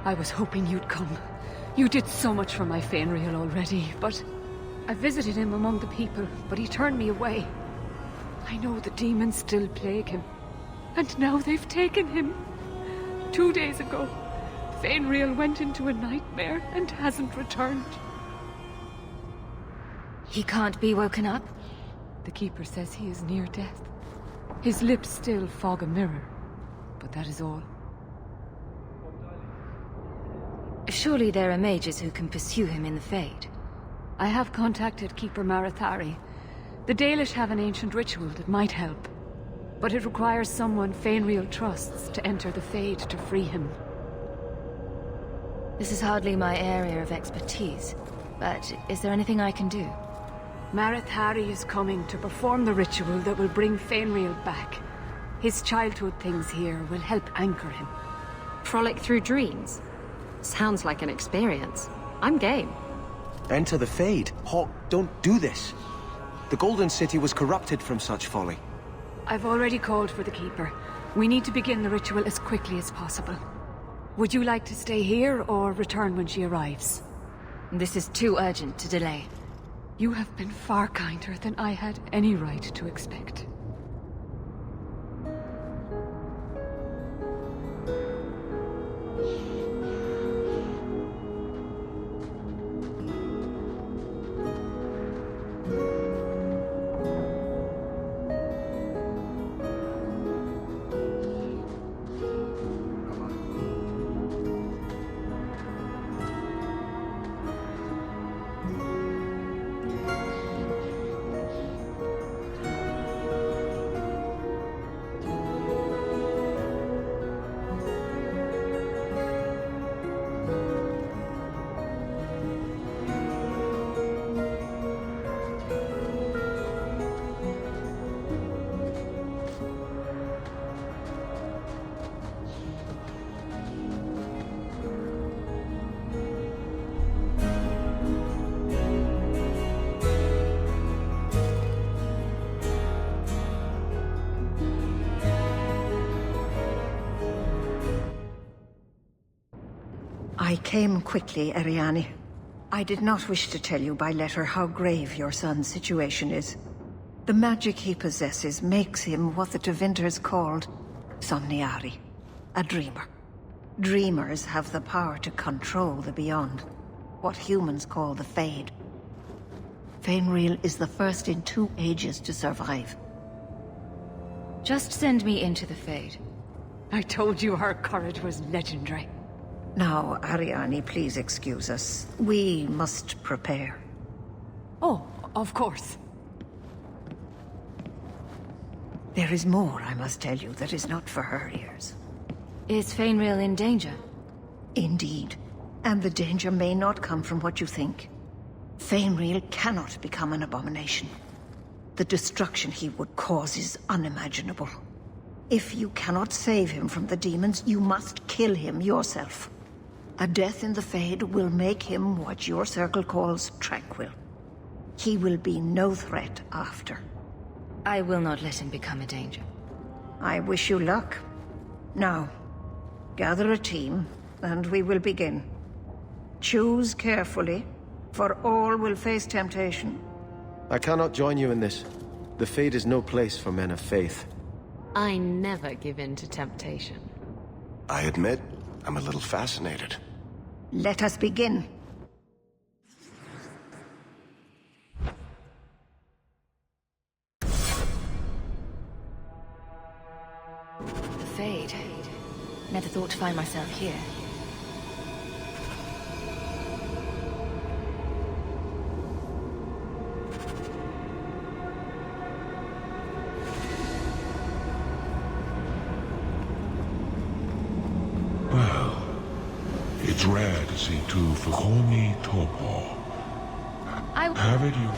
I was hoping you'd come. You did so much for my Fenris already, but... I visited him among the people, but he turned me away. I know the demons still plague him. And now they've taken him. 2 days ago, Fenris went into a nightmare and hasn't returned. He can't be woken up? The Keeper says he is near death. His lips still fog a mirror, but that is all. Surely there are mages who can pursue him in the Fade. I have contacted Keeper Marathari. The Dalish have an ancient ritual that might help, but it requires someone Fenris trusts to enter the Fade to free him. This is hardly my area of expertise, but is there anything I can do? Marathari is coming to perform the ritual that will bring Fenris back. His childhood things here will help anchor him. Frolic through dreams? Sounds like an experience. I'm game. Enter the Fade. Hawke, don't do this. The Golden City was corrupted from such folly. I've already called for the Keeper. We need to begin the ritual as quickly as possible. Would you like to stay here or return when she arrives? This is too urgent to delay. You have been far kinder than I had any right to expect. I came quickly, Ariane. I did not wish to tell you by letter how grave your son's situation is. The magic he possesses makes him what the Tevinters called Somniari, a dreamer. Dreamers have the power to control the beyond, what humans call the Fade. Fenris is the first in 2 ages to survive. Just send me into the Fade. I told you her courage was legendary. Now, Ariane, please excuse us. We must prepare. Oh, of course. There is more I must tell you that is not for her ears. Is Fenris in danger? Indeed. And the danger may not come from what you think. Fenris cannot become an abomination. The destruction he would cause is unimaginable. If you cannot save him from the demons, you must kill him yourself. A death in the Fade will make him what your circle calls tranquil. He will be no threat after. I will not let him become a danger. I wish you luck. Now, gather a team, and we will begin. Choose carefully, for all will face temptation. I cannot join you in this. The Fade is no place for men of faith. I never give in to temptation. I admit, I'm a little fascinated. Let us begin. The Fade. Never thought to find myself here. It's rare to see two Fakoni Topo. Have it you.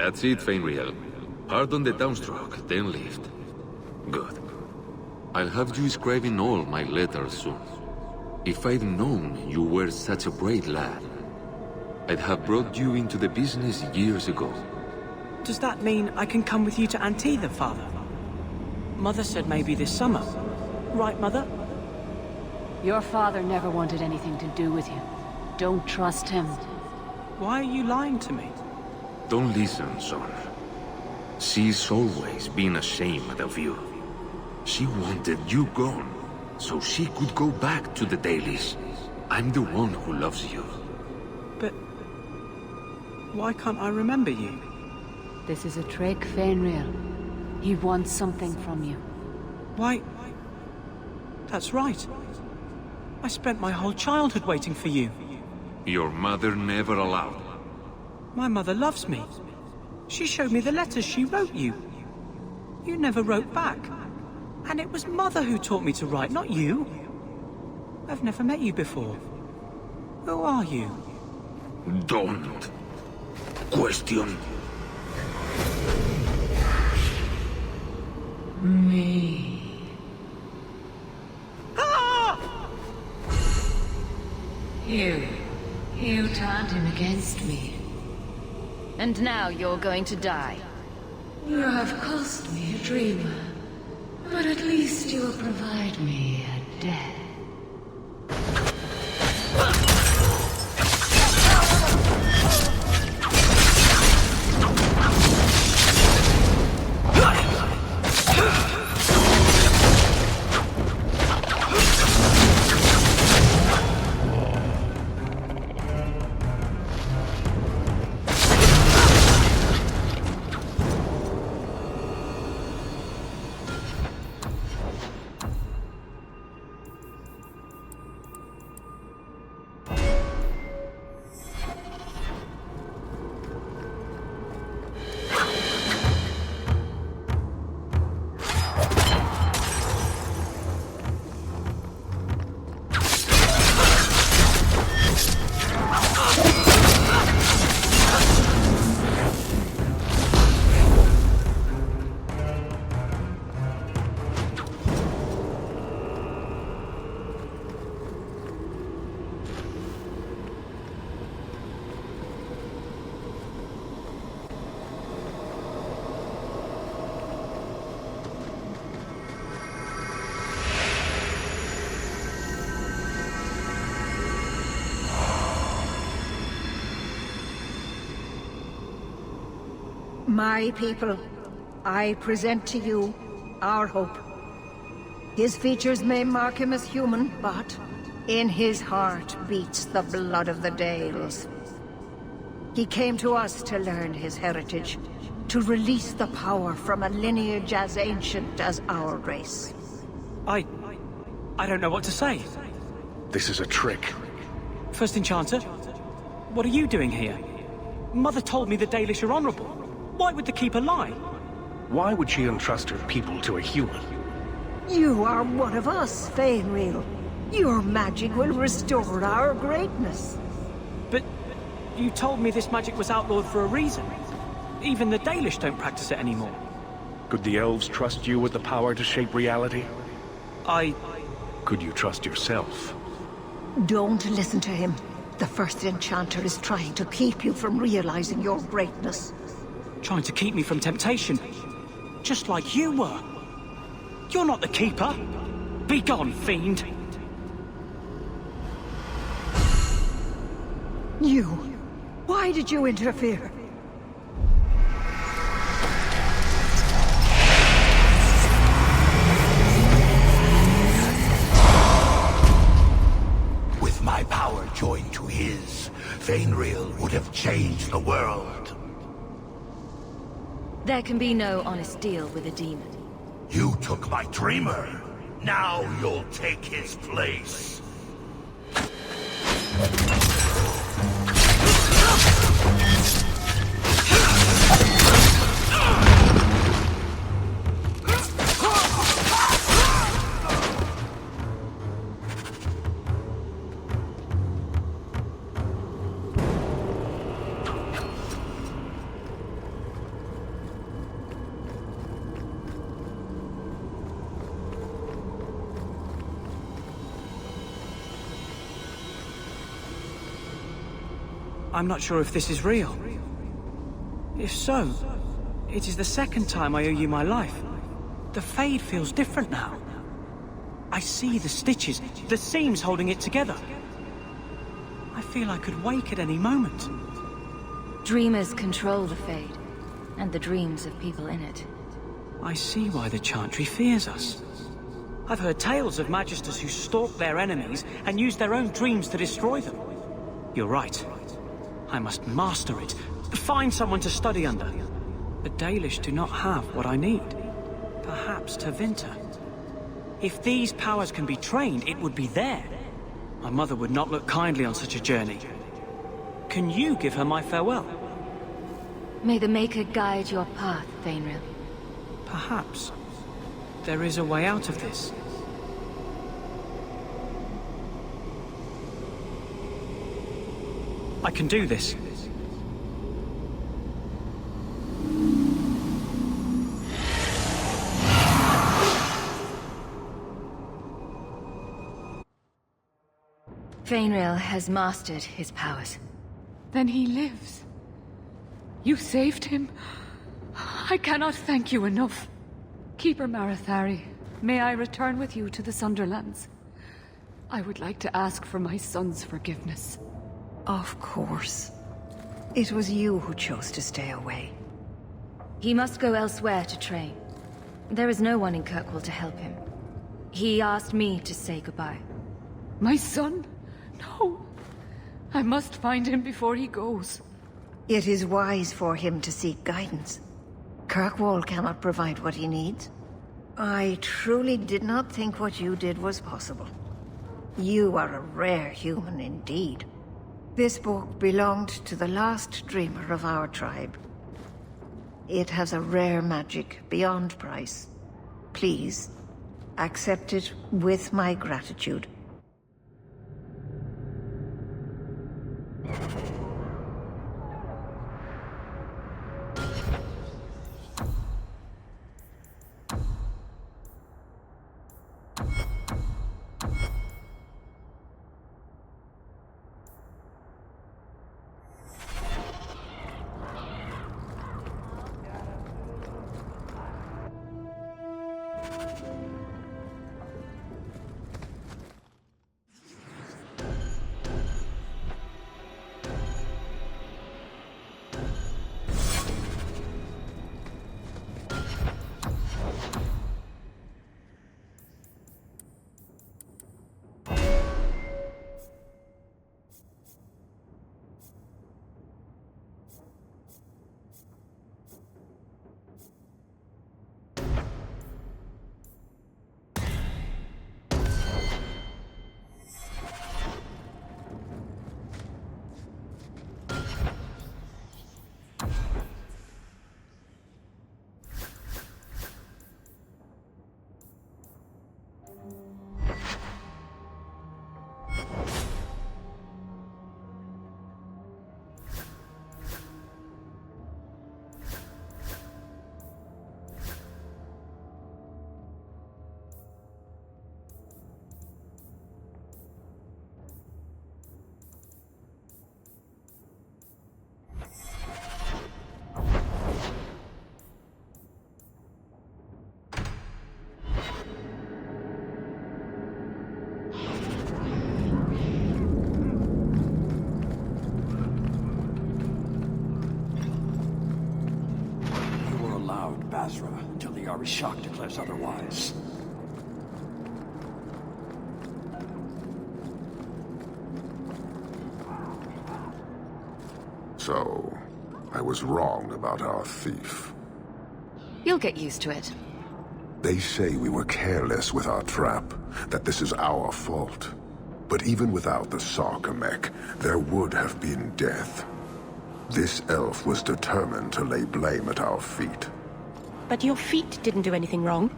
That's it, Fenris. Pardon the downstroke, then lift. Good. I'll have you scribing all my letters soon. If I'd known you were such a brave lad, I'd have brought you into the business years ago. Does that mean I can come with you to Antitha, Father? Mother said maybe this summer. Right, Mother? Your father never wanted anything to do with you. Don't trust him. Why are you lying to me? Don't listen, son. She's always been ashamed of you. She wanted you gone, so she could go back to the dailies. I'm the one who loves you. But... why can't I remember you? This is a trick, Fenris. He wants something from you. Why... that's right. I spent my whole childhood waiting for you. Your mother never allowed. My mother loves me. She showed me the letters she wrote you. You never wrote back. And it was Mother who taught me to write, not you. I've never met you before. Who are you? Don't question me. You turned him against me. And now you're going to die. You have cost me a dreamer, but at least you will provide me a death. My people, I present to you our hope. His features may mark him as human, but in his heart beats the blood of the Dales. He came to us to learn his heritage, to release the power from a lineage as ancient as our race. I don't know what to say. This is a trick. First Enchanter, what are you doing here? Mother told me the Dalish are honorable. Why would the Keeper lie? Why would she entrust her people to a human? You are one of us, Fenris. Your magic will restore our greatness. But you told me this magic was outlawed for a reason. Even the Dalish don't practice it anymore. Could the elves trust you with the power to shape reality? Could you trust yourself? Don't listen to him. The First Enchanter is trying to keep you from realizing your greatness. Trying to keep me from temptation. Just like you were. You're not the Keeper. Be gone, fiend. You. Why did you interfere? With my power joined to his, Fenris would have changed the world. There can be no honest deal with a demon. You took my dreamer. Now you'll take his place. I'm not sure if this is real. If so, it is the second time I owe you my life. The Fade feels different now. I see the stitches, the seams holding it together. I feel I could wake at any moment. Dreamers control the Fade, and the dreams of people in it. I see why the Chantry fears us. I've heard tales of Magisters who stalk their enemies and use their own dreams to destroy them. You're right. I must master it, find someone to study under. The Dalish do not have what I need. Perhaps Tevinter. If these powers can be trained, it would be there. My mother would not look kindly on such a journey. Can you give her my farewell? May the Maker guide your path, Fenris. Perhaps. There is a way out of this. I can do this. Fenris has mastered his powers. Then he lives. You saved him. I cannot thank you enough. Keeper Marathari, may I return with you to the Sunderlands? I would like to ask for my son's forgiveness. Of course. It was you who chose to stay away. He must go elsewhere to train. There is no one in Kirkwall to help him. He asked me to say goodbye. My son? No. I must find him before he goes. It is wise for him to seek guidance. Kirkwall cannot provide what he needs. I truly did not think what you did was possible. You are a rare human indeed. This book belonged to the last dreamer of our tribe. It has a rare magic beyond price. Please, accept it with my gratitude. Until the Arishok declares otherwise. So, I was wrong about our thief. You'll get used to it. They say we were careless with our trap, that this is our fault. But even without the Sarkamek, there would have been death. This elf was determined to lay blame at our feet. But your feet didn't do anything wrong.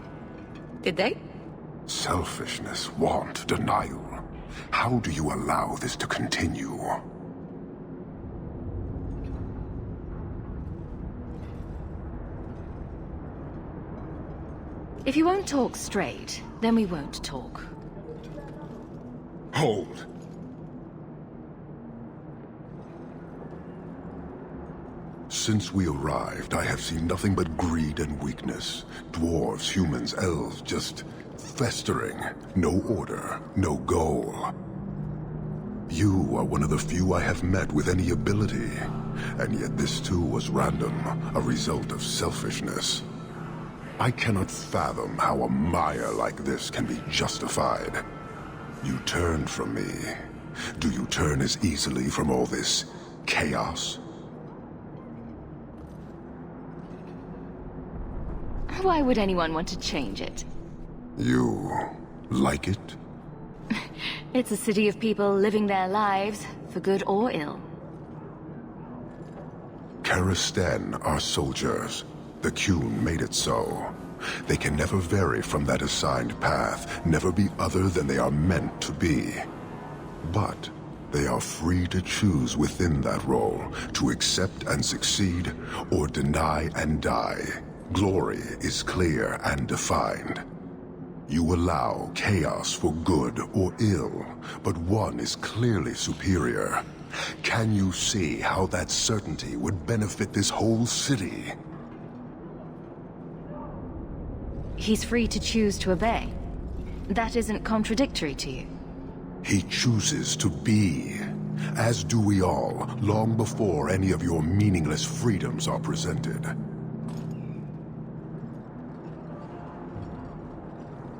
Did they? Selfishness, want, denial. How do you allow this to continue? If you won't talk straight, then we won't talk. Hold. Since we arrived, I have seen nothing but greed and weakness. Dwarves, humans, elves, just festering. No order, no goal. You are one of the few I have met with any ability. And yet this too was random, a result of selfishness. I cannot fathom how a mire like this can be justified. You turned from me. Do you turn as easily from all this chaos? Why would anyone want to change it? You like it? It's a city of people living their lives, for good or ill. Karastan are soldiers. The Qun made it so. They can never vary from that assigned path, never be other than they are meant to be. But they are free to choose within that role, to accept and succeed, or deny and die. Glory is clear and defined. You allow chaos for good or ill, but one is clearly superior. Can you see how that certainty would benefit this whole city? He's free to choose to obey. That isn't contradictory to you. He chooses to be, as do we all, long before any of your meaningless freedoms are presented.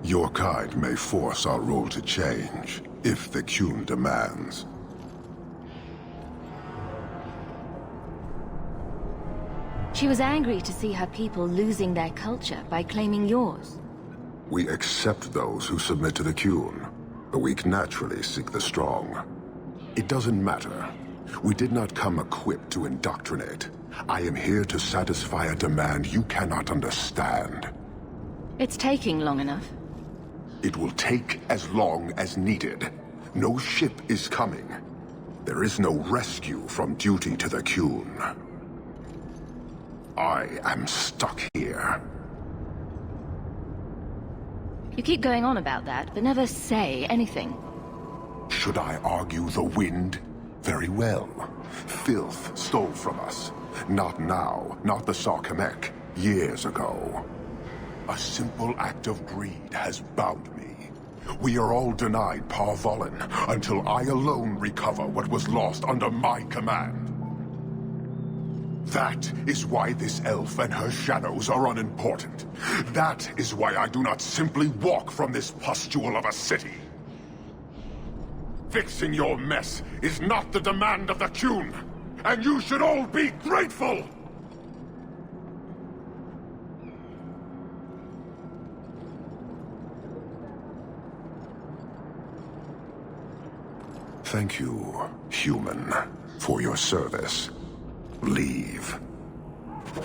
Your kind may force our role to change, if the Qun demands. She was angry to see her people losing their culture by claiming yours. We accept those who submit to the Qun. The weak naturally seek the strong. It doesn't matter. We did not come equipped to indoctrinate. I am here to satisfy a demand you cannot understand. It's taking long enough. It will take as long as needed. No ship is coming. There is no rescue from duty to the Qun. I am stuck here. You keep going on about that, but never say anything. Should I argue the wind? Very well. Filth stole from us. Not now, not the Sarkamek. Years ago. A simple act of greed has bound me. We are all denied Parvolin until I alone recover what was lost under my command. That is why this elf and her shadows are unimportant. That is why I do not simply walk from this pustule of a city. Fixing your mess is not the demand of the Qun, and you should all be grateful! Thank you, human, for your service. Leave.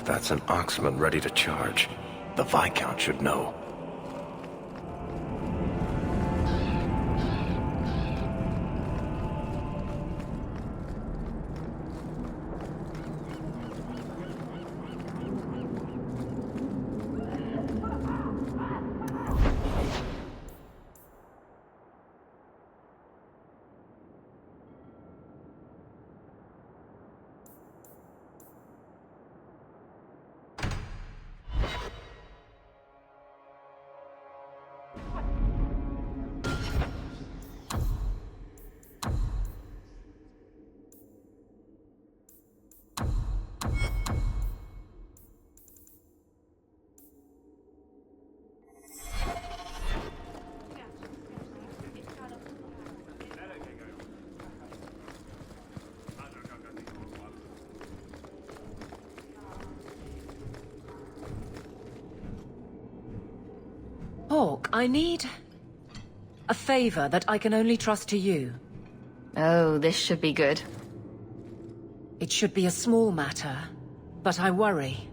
That's an Oxman ready to charge. The Viscount should know. Hawke, I need a favor that I can only trust to you. Oh, this should be good. It should be a small matter, but I worry.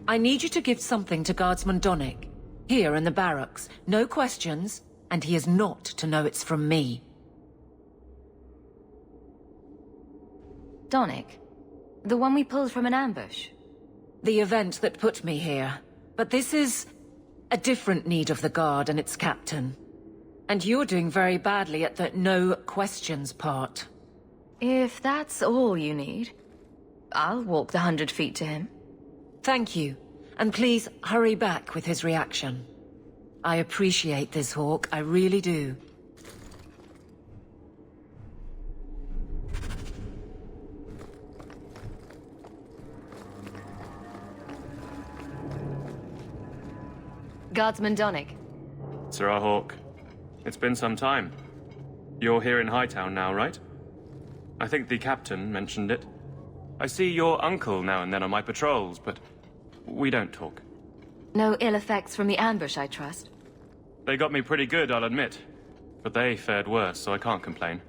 I need you to give something to Guardsman Donnic, here in the barracks. No questions, and he is not to know it's from me. Donnic? The one we pulled from an ambush? The event that put me here. But this is a different need of the Guard and its captain. And you're doing very badly at the no questions part. If that's all you need. I'll walk the 100 feet to him. Thank you. And please, hurry back with his reaction. I appreciate this, Hawke. I really do. Guardsman Donnic. Sir Hawke, it's been some time. You're here in Hightown now, right? I think the captain mentioned it. I see your uncle now and then on my patrols, but we don't talk. No ill effects from the ambush, I trust? They got me pretty good, I'll admit. But they fared worse, so I can't complain.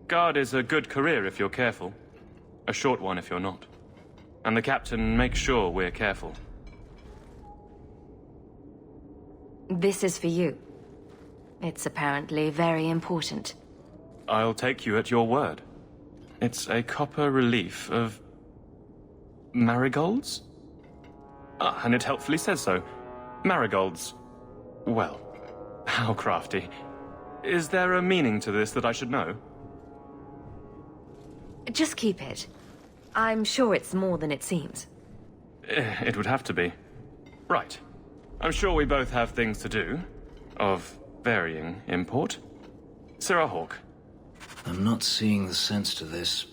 Guard is a good career if you're careful. A short one if you're not. And the captain makes sure we're careful. This is for you. It's apparently very important. I'll take you at your word. It's a copper relief of... marigolds? Ah, and it helpfully says so. Marigolds. Well, how crafty. Is there a meaning to this that I should know? Just keep it. I'm sure it's more than it seems. It would have to be. Right. I'm sure we both have things to do. Of varying import. Sir Hawke. I'm not seeing the sense to this.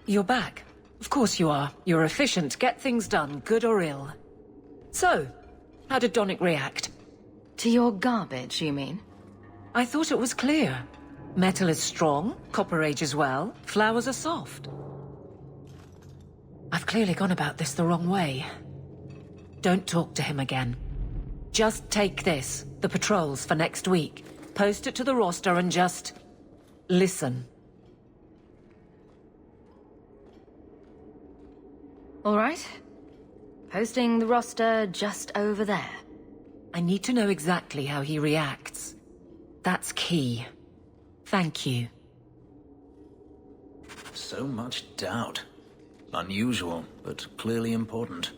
You're back. Of course you are. You're efficient, get things done, good or ill. So, how did Donnic react? To your garbage, you mean? I thought it was clear. Metal is strong, copper ages well, flowers are soft. I've clearly gone about this the wrong way. Don't talk to him again. Just take this, the patrols for next week. Post it to the roster and just... listen. All right. Posting the roster just over there. I need to know exactly how he reacts. That's key. Thank you. So much doubt. Unusual, but clearly important.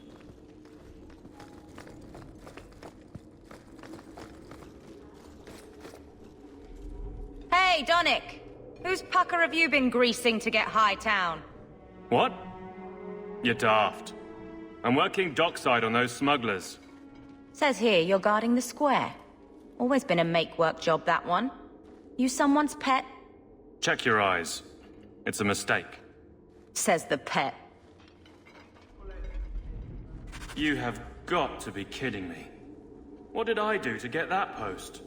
Hey, Donnic! Whose pucker have you been greasing to get Hightown? What? You're daft. I'm working dockside on those smugglers. Says here you're guarding the square. Always been a make-work job, that one. You someone's pet? Check your eyes. It's a mistake. Says the pet. You have got to be kidding me. What did I do to get that post?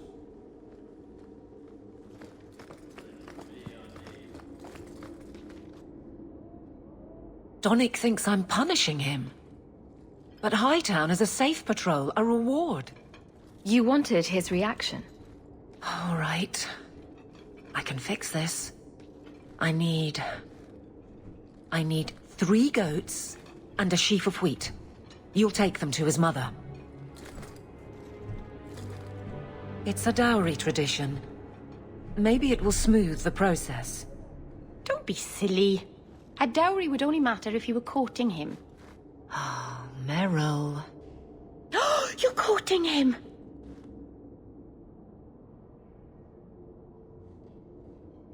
Donnic thinks I'm punishing him. But Hightown is a safe patrol, a reward. You wanted his reaction. All right. I can fix this. I need 3 goats and a sheaf of wheat. You'll take them to his mother. It's a dowry tradition. Maybe it will smooth the process. Don't be silly. A dowry would only matter if you were courting him. Oh, Meryl. You're courting him!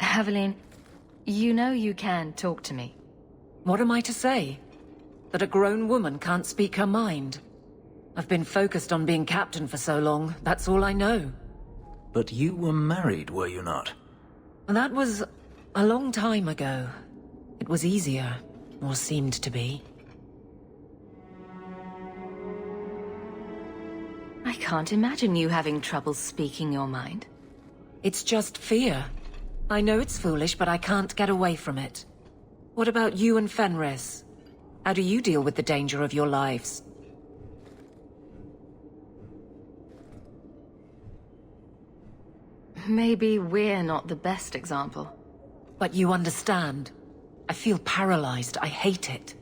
Aveline, you know you can talk to me. What am I to say? That a grown woman can't speak her mind? I've been focused on being captain for so long, that's all I know. But you were married, were you not? That was a long time ago. It was easier, or seemed to be. I can't imagine you having trouble speaking your mind. It's just fear. I know it's foolish, but I can't get away from it. What about you and Fenris? How do you deal with the danger of your lives? Maybe we're not the best example. But you understand. I feel paralyzed. I hate it.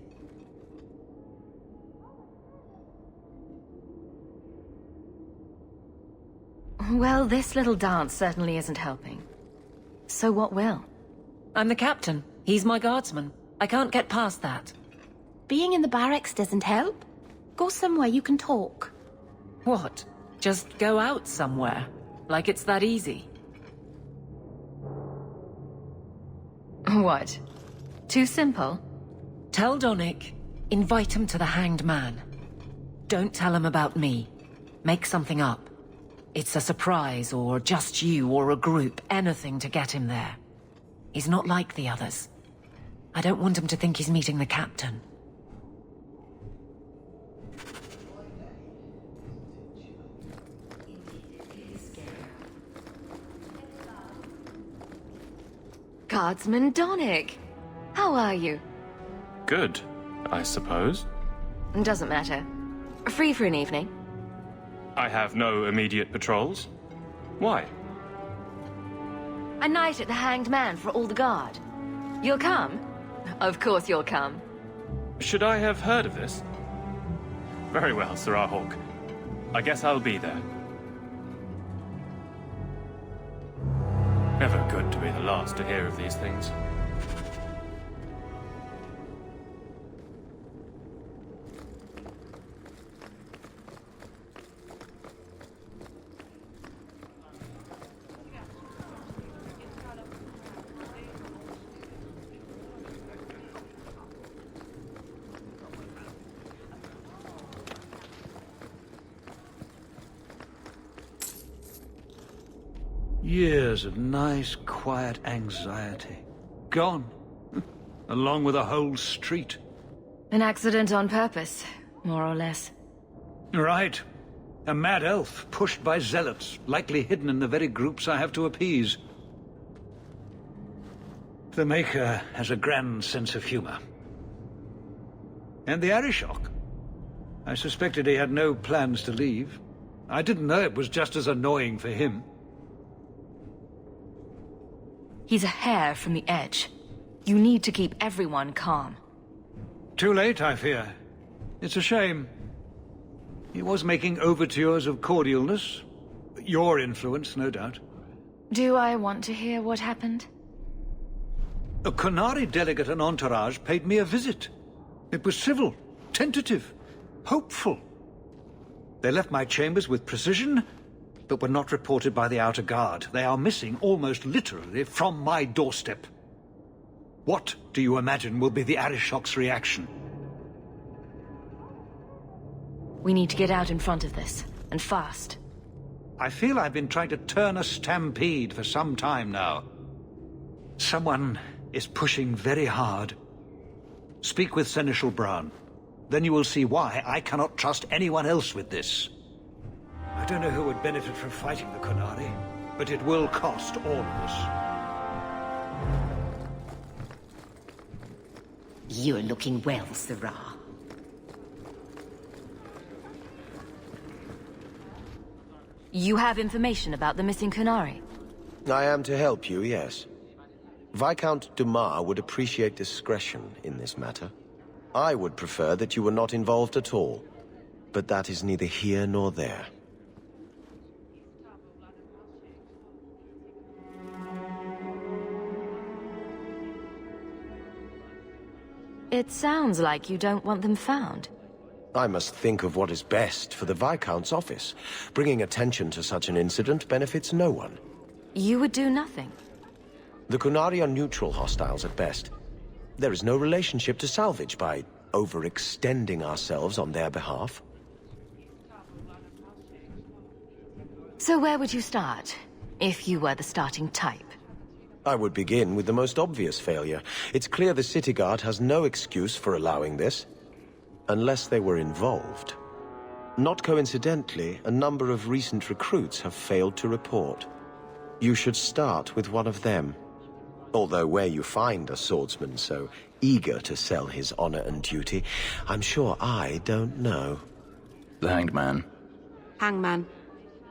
Well, this little dance certainly isn't helping. So what will? I'm the captain. He's my guardsman. I can't get past that. Being in the barracks doesn't help. Go somewhere you can talk. What? Just go out somewhere? Like it's that easy? What? Too simple? Tell Donick. Invite him to the Hanged Man. Don't tell him about me. Make something up. It's a surprise, or just you, or a group, anything to get him there. He's not like the others. I don't want him to think he's meeting the captain. Guardsman Donick! How are you? Good, I suppose. Doesn't matter. Free for an evening? I have no immediate patrols. Why? A night at the Hanged Man for all the guard. You'll come? Of course you'll come. Should I have heard of this? Very well, Sir Hawke. I guess I'll be there. Never good to be the last to hear of these things. Years of nice, quiet anxiety. Gone. Along with a whole street. An accident on purpose, more or less. Right. A mad elf, pushed by zealots, likely hidden in the very groups I have to appease. The Maker has a grand sense of humor. And the Arishok. I suspected he had no plans to leave. I didn't know it was just as annoying for him. He's a hair from the edge. You need to keep everyone calm. Too late, I fear. It's a shame. He was making overtures of cordialness. Your influence, no doubt. Do I want to hear what happened? A Qunari delegate and entourage paid me a visit. It was civil, tentative, hopeful. They left my chambers with precision, but were not reported by the outer guard. They are missing, almost literally, from my doorstep. What do you imagine will be the Arishok's reaction? We need to get out in front of this, and fast. I feel I've been trying to turn a stampede for some time now. Someone is pushing very hard. Speak with Seneschal Brown. Then you will see why I cannot trust anyone else with this. I don't know who would benefit from fighting the Qunari, but it will cost all of us. You're looking well, Sirrah. You have information about the missing Qunari? I am to help you, yes. Viscount Dumas would appreciate discretion in this matter. I would prefer that you were not involved at all. But that is neither here nor there. It sounds like you don't want them found. I must think of what is best for the Viscount's office. Bringing attention to such an incident benefits no one. You would do nothing. The Qunari are neutral hostiles at best. There is no relationship to salvage by overextending ourselves on their behalf. So where would you start, if you were the starting type? I would begin with the most obvious failure. It's clear the city guard has no excuse for allowing this. Unless they were involved. Not coincidentally, a number of recent recruits have failed to report. You should start with one of them. Although where you find a swordsman so eager to sell his honor and duty, I'm sure I don't know. The Hanged Man. Hangman.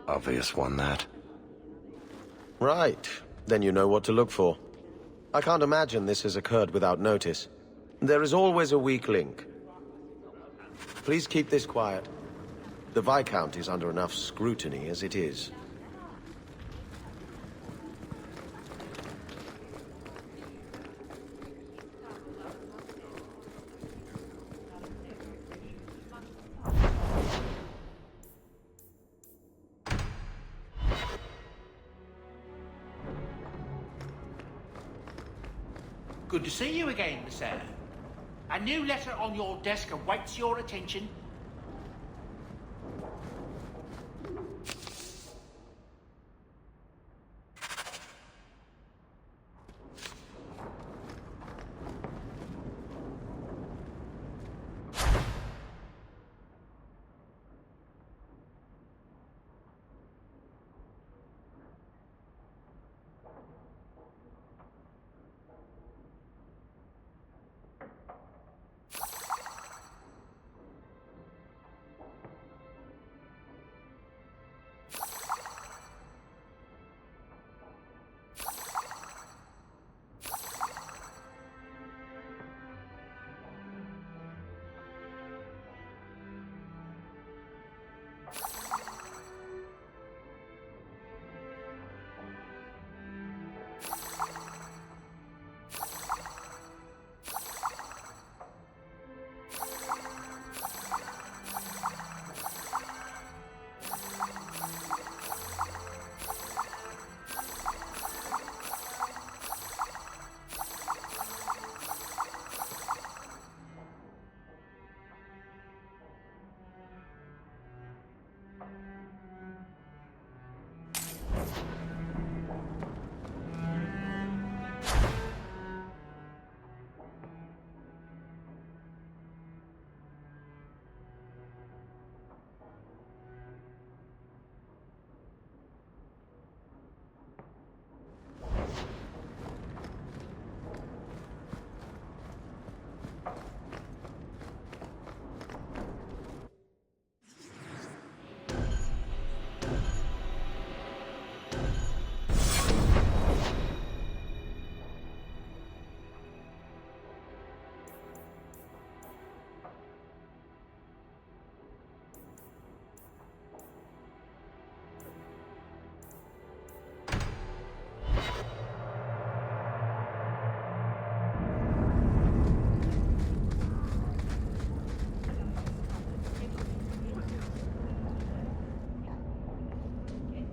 Obvious one, that. Right. Then you know what to look for. I can't imagine this has occurred without notice. There is always a weak link. Please keep this quiet. The Viscount is under enough scrutiny as it is. Good to see you again, sir. A new letter on your desk awaits your attention.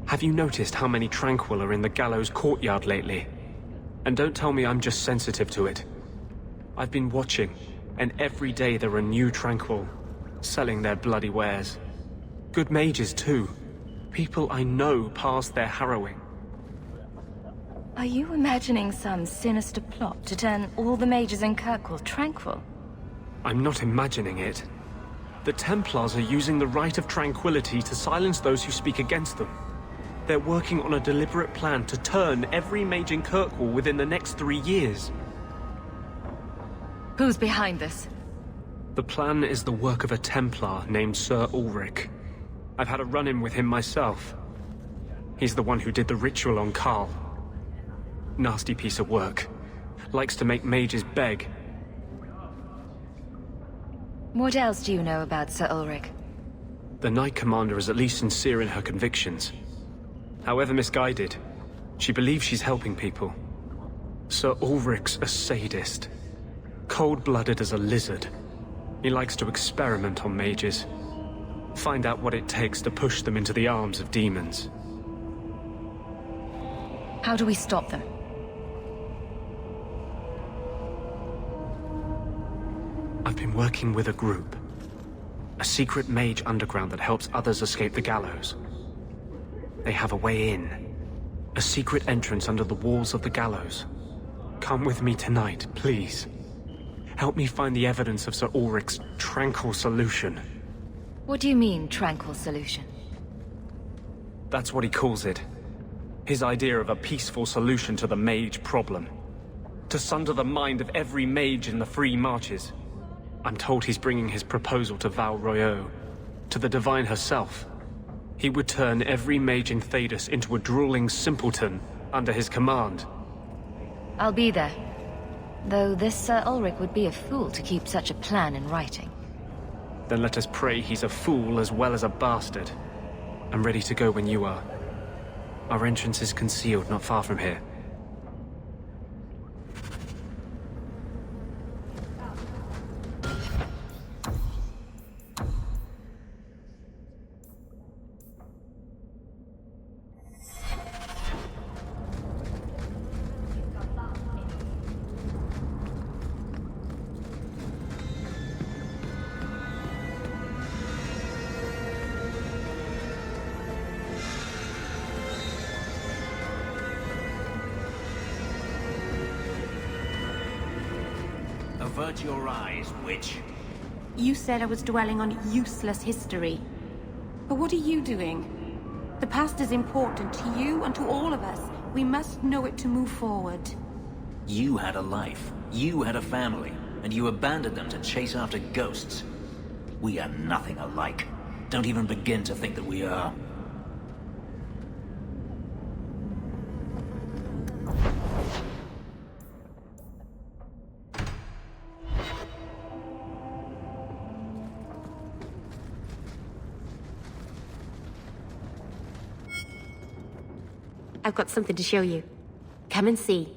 Have you noticed how many Tranquil are in the gallows courtyard lately? And don't tell me I'm just sensitive to it. I've been watching, and every day there are new Tranquil, selling their bloody wares. Good mages too. People I know past their harrowing. Are you imagining some sinister plot to turn all the mages in Kirkwall tranquil? I'm not imagining it. The Templars are using the right of tranquility to silence those who speak against them. They're working on a deliberate plan to turn every mage in Kirkwall within the next 3 years. Who's behind this? The plan is the work of a Templar named Sir Ulrich. I've had a run-in with him myself. He's the one who did the ritual on Karl. Nasty piece of work. Likes to make mages beg. What else do you know about Sir Ulrich? The Knight Commander is at least sincere in her convictions. However misguided, she believes she's helping people. Sir Ulrich's a sadist. Cold-blooded as a lizard. He likes to experiment on mages. Find out what it takes to push them into the arms of demons. How do we stop them? I've been working with a group. A secret mage underground that helps others escape the gallows. They have a way in. A secret entrance under the walls of the gallows. Come with me tonight, please. Help me find the evidence of Sir Ulrich's tranquil solution. What do you mean, tranquil solution? That's what he calls it. His idea of a peaceful solution to the mage problem. To sunder the mind of every mage in the Free Marches. I'm told he's bringing his proposal to Val Royeaux, to the Divine herself. He would turn every mage in Thedas into a drooling simpleton under his command. I'll be there. Though this Sir Ulrich would be a fool to keep such a plan in writing. Then let us pray he's a fool as well as a bastard. I'm ready to go when you are. Our entrance is concealed not far from here. Avert your eyes, witch. You said I was dwelling on useless history. But what are you doing? The past is important to you and to all of us. We must know it to move forward. You had a life. You had a family. And you abandoned them to chase after ghosts. We are nothing alike. Don't even begin to think that we are. I've got something to show you. Come and see.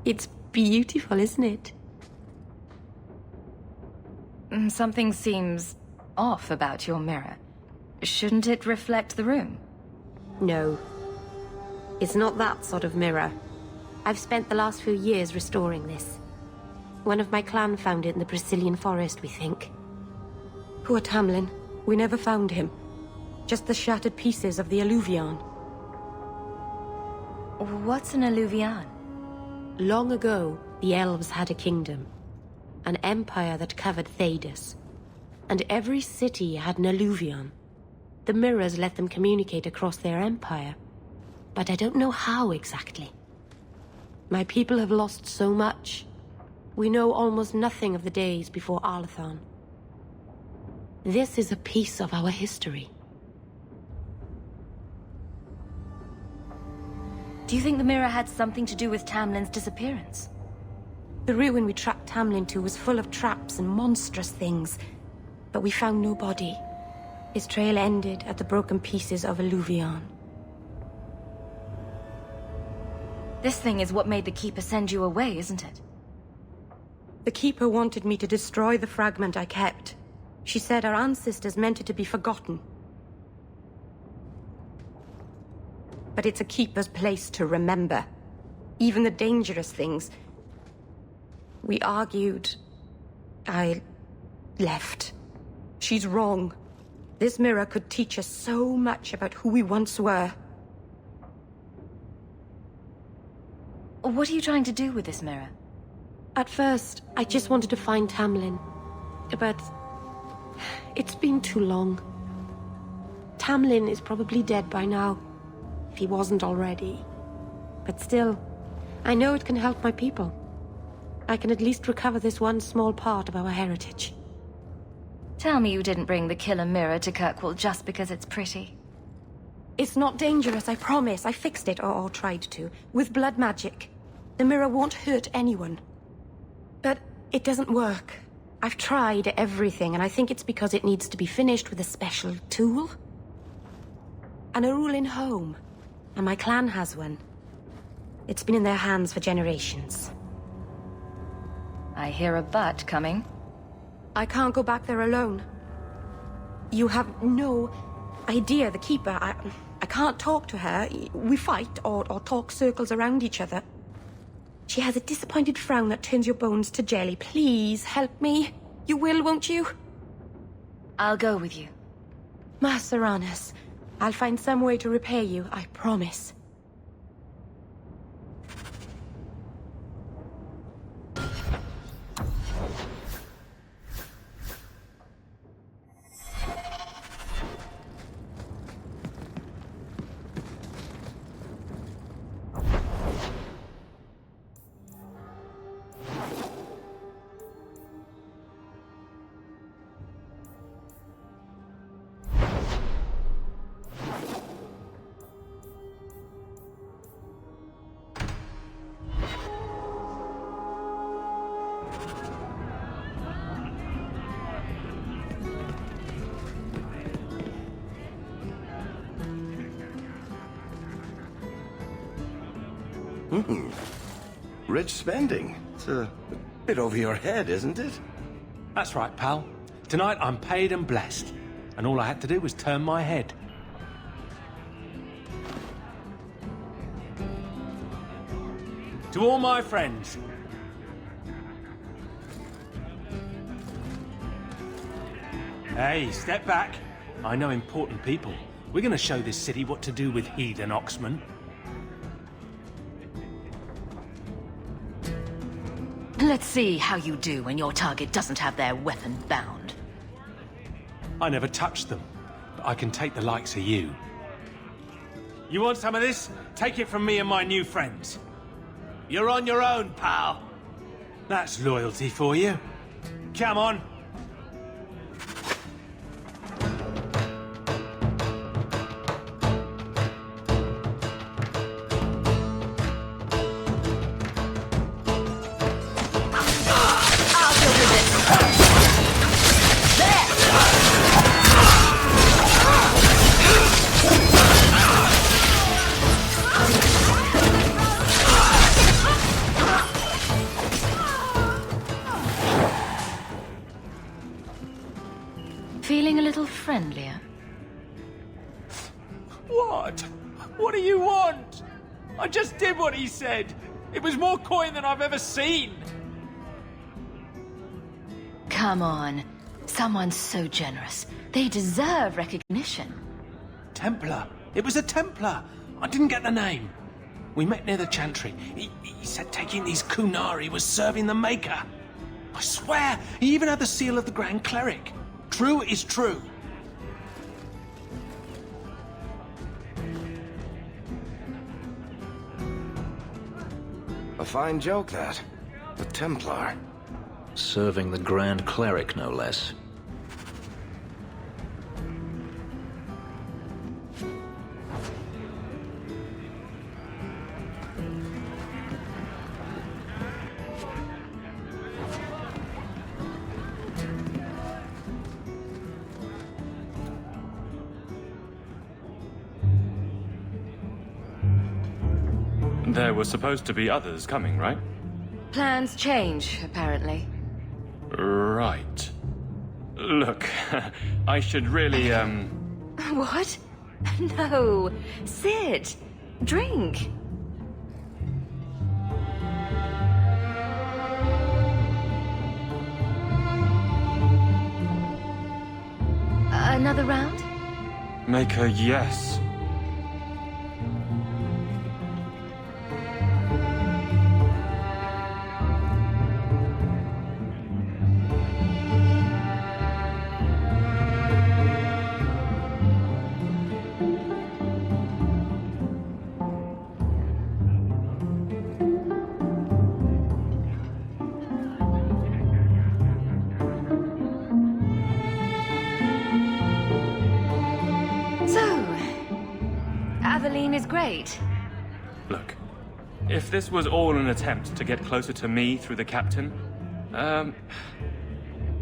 It's beautiful, isn't it? Something seems off about your mirror. Shouldn't it reflect the room? No. It's not that sort of mirror. I've spent the last few years restoring this. One of my clan found it in the Brazilian forest, we think. Poor Tamlin. We never found him. Just the shattered pieces of the Alluvion. What's an Alluvion? Long ago, the elves had a kingdom. An empire that covered Thedas. And every city had an Alluvion. The mirrors let them communicate across their empire. But I don't know how exactly. My people have lost so much. We know almost nothing of the days before Arlathan. This is a piece of our history. Do you think the mirror had something to do with Tamlin's disappearance? The ruin we tracked Tamlin to was full of traps and monstrous things, but we found no body. His trail ended at the broken pieces of Alluvion. This thing is what made the Keeper send you away, isn't it? The Keeper wanted me to destroy the fragment I kept. She said our ancestors meant it to be forgotten. But it's a Keeper's place to remember. Even the dangerous things. We argued. I left. She's wrong. This mirror could teach us so much about who we once were. What are you trying to do with this mirror? At first, I just wanted to find Tamlin. But it's been too long. Tamlin is probably dead by now, if he wasn't already. But still, I know it can help my people. I can at least recover this one small part of our heritage. Tell me you didn't bring the killer mirror to Kirkwall just because it's pretty. It's not dangerous, I promise. I fixed it, or tried to, with blood magic. The mirror won't hurt anyone. But it doesn't work. I've tried everything, and I think it's because it needs to be finished with a special tool. An Arulin home. And my clan has one. It's been in their hands for generations. I hear a but coming. I can't go back there alone. You have no idea, the Keeper. I can't talk to her. We fight or talk circles around each other. She has a disappointed frown that turns your bones to jelly. Please, help me. You will, won't you? I'll go with you. Master Anus, I'll find some way to repay you, I promise. Rich spending. It's a bit over your head, isn't it? That's right, pal. Tonight I'm paid and blessed. And all I had to do was turn my head. To all my friends. Hey, step back. I know important people. We're gonna show this city what to do with heathen oxmen. Let's see how you do when your target doesn't have their weapon bound. I never touched them, but I can take the likes of you. You want some of this? Take it from me and my new friends. You're on your own, pal. That's loyalty for you. Come on. Feeling a little friendlier? What? What do you want? I just did what he said. It was more coin than I've ever seen. Come on. Someone so generous. They deserve recognition. Templar. It was a Templar. I didn't get the name. We met near the Chantry. He said taking these Kunari was serving the Maker. I swear, he even had the seal of the Grand Cleric. True is true. A fine joke, that. The Templar. Serving the Grand Cleric, no less. There were supposed to be others coming, right? Plans change, apparently. Right. Look, I should really, What? No. Sit. Drink. Another round? Make a yes. Is great. Look, if this was all an attempt to get closer to me through the captain,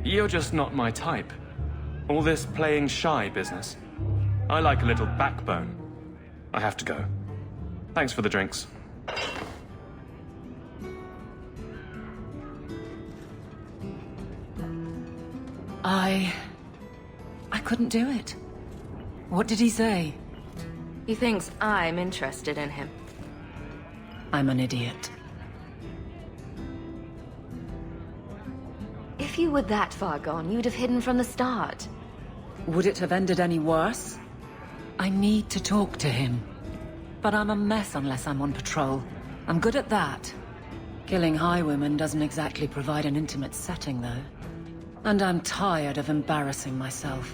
you're just not my type. All this playing shy business. I like a little backbone. I have to go. Thanks for the drinks. I couldn't do it. What did he say? He thinks I'm interested in him. I'm an idiot. If you were that far gone, you'd have hidden from the start. Would it have ended any worse? I need to talk to him. But I'm a mess unless I'm on patrol. I'm good at that. Killing highwaymen doesn't exactly provide an intimate setting, though. And I'm tired of embarrassing myself.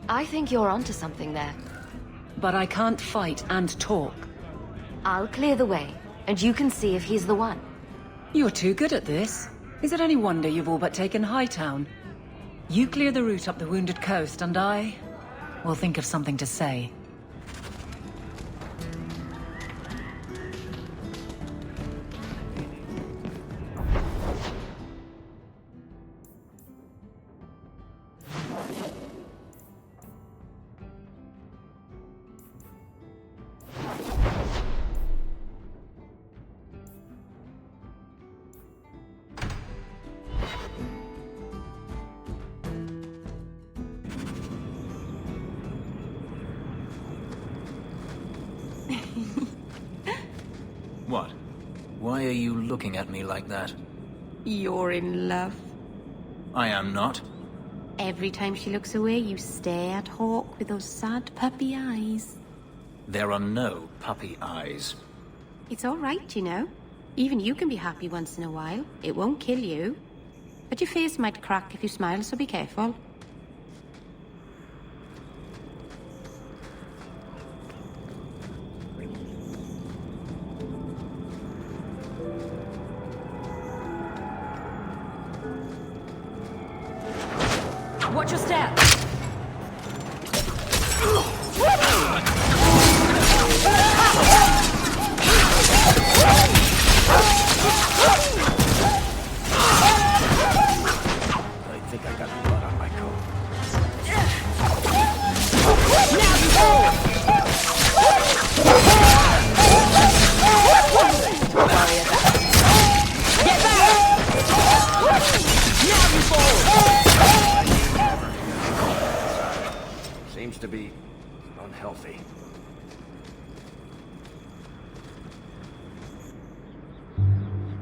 I think you're onto something there. But I can't fight and talk. I'll clear the way, and you can see if he's the one. You're too good at this. Is it any wonder you've all but taken Hightown? You clear the route up the Wounded Coast, and I will think of something to say. What? Why are you looking at me like that? You're in love. I am not. Every time she looks away, you stare at Hawke with those sad puppy eyes. There are no puppy eyes. It's all right, you know. Even you can be happy once in a while. It won't kill you. But your face might crack if you smile, so be careful. Watch your step! I think I got blood on my coat. Now you fall! Get back! Now you fall! Seems to be unhealthy.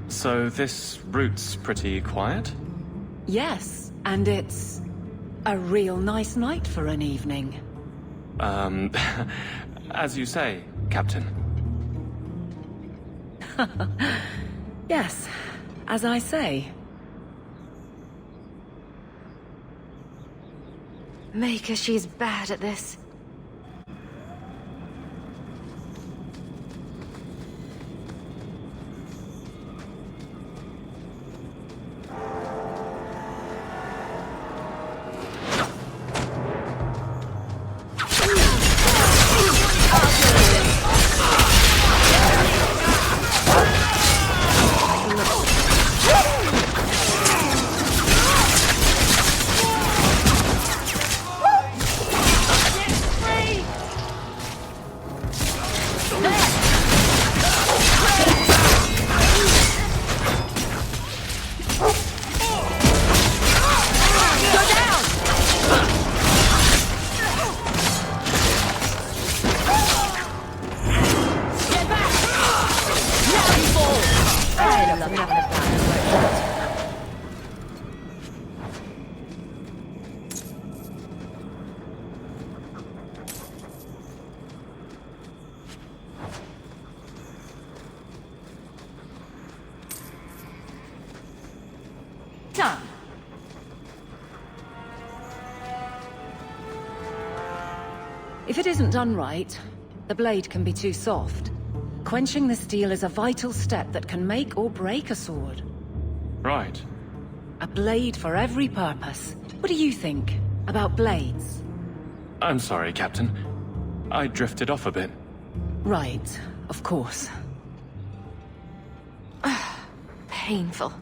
So this route's pretty quiet? Yes, and it's a real nice night for an evening. As you say, Captain. Yes, as I say. Make her, she's bad at this. Done. If it isn't done right, the blade can be too soft. Quenching the steel is a vital step that can make or break a sword. Right. A blade for every purpose. What do you think about blades? I'm sorry, Captain. I drifted off a bit. Right. Of course. Painful.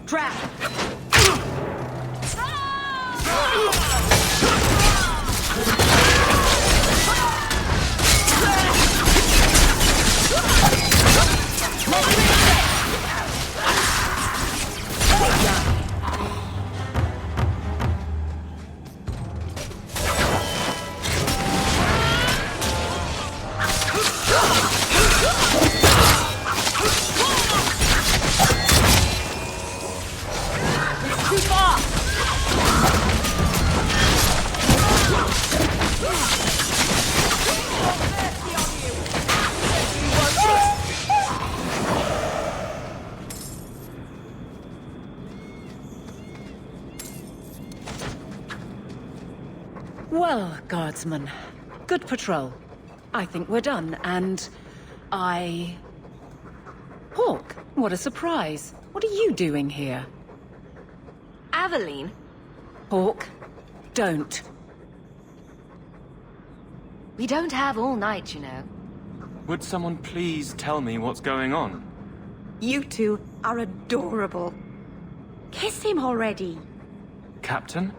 Trap! Well, Guardsman, good patrol. I think we're done, and Hawke, what a surprise. What are you doing here? Aveline? Hawke, don't. We don't have all night, you know. Would someone please tell me what's going on? You two are adorable. Kiss him already. Captain?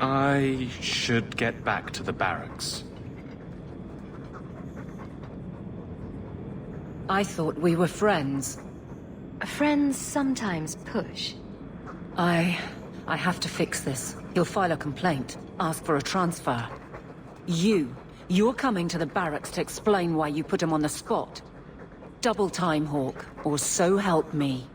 I should get back to the barracks. I thought we were friends. Friends sometimes push. I have to fix this. He'll file a complaint, ask for a transfer. You're coming to the barracks to explain why you put him on the spot. Double time, Hawke, or so help me.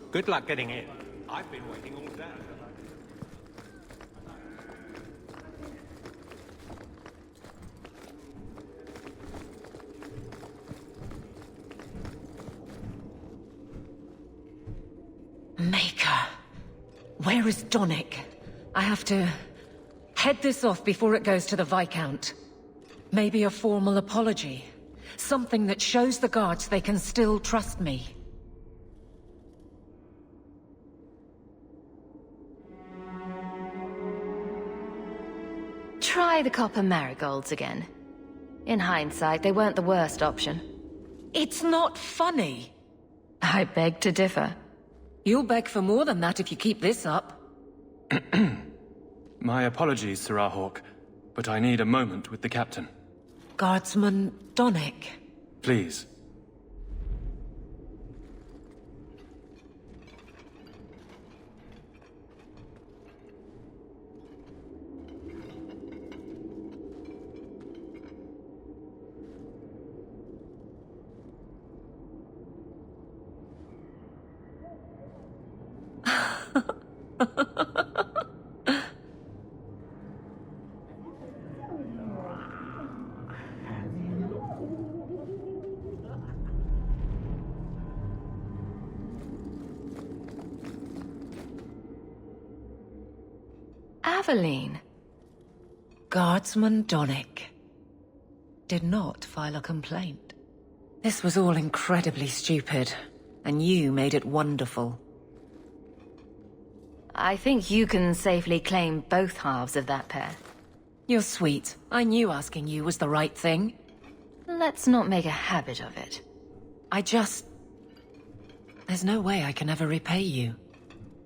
Good luck getting in. I've been waiting all day. Maker. Where is Donick? I have to head this off before it goes to the Viscount. Maybe a formal apology. Something that shows the guards they can still trust me. Try the copper marigolds again. In hindsight, they weren't the worst option. It's not funny. I beg to differ. You'll beg for more than that if you keep this up. My apologies, Sir Hawke, but I need a moment with the captain. Guardsman Donick. Please. Aveline. Guardsman Donick did not file a complaint. This was all incredibly stupid, and you made it wonderful. I think you can safely claim both halves of that pair. You're sweet. I knew asking you was the right thing. Let's not make a habit of it. There's no way I can ever repay you.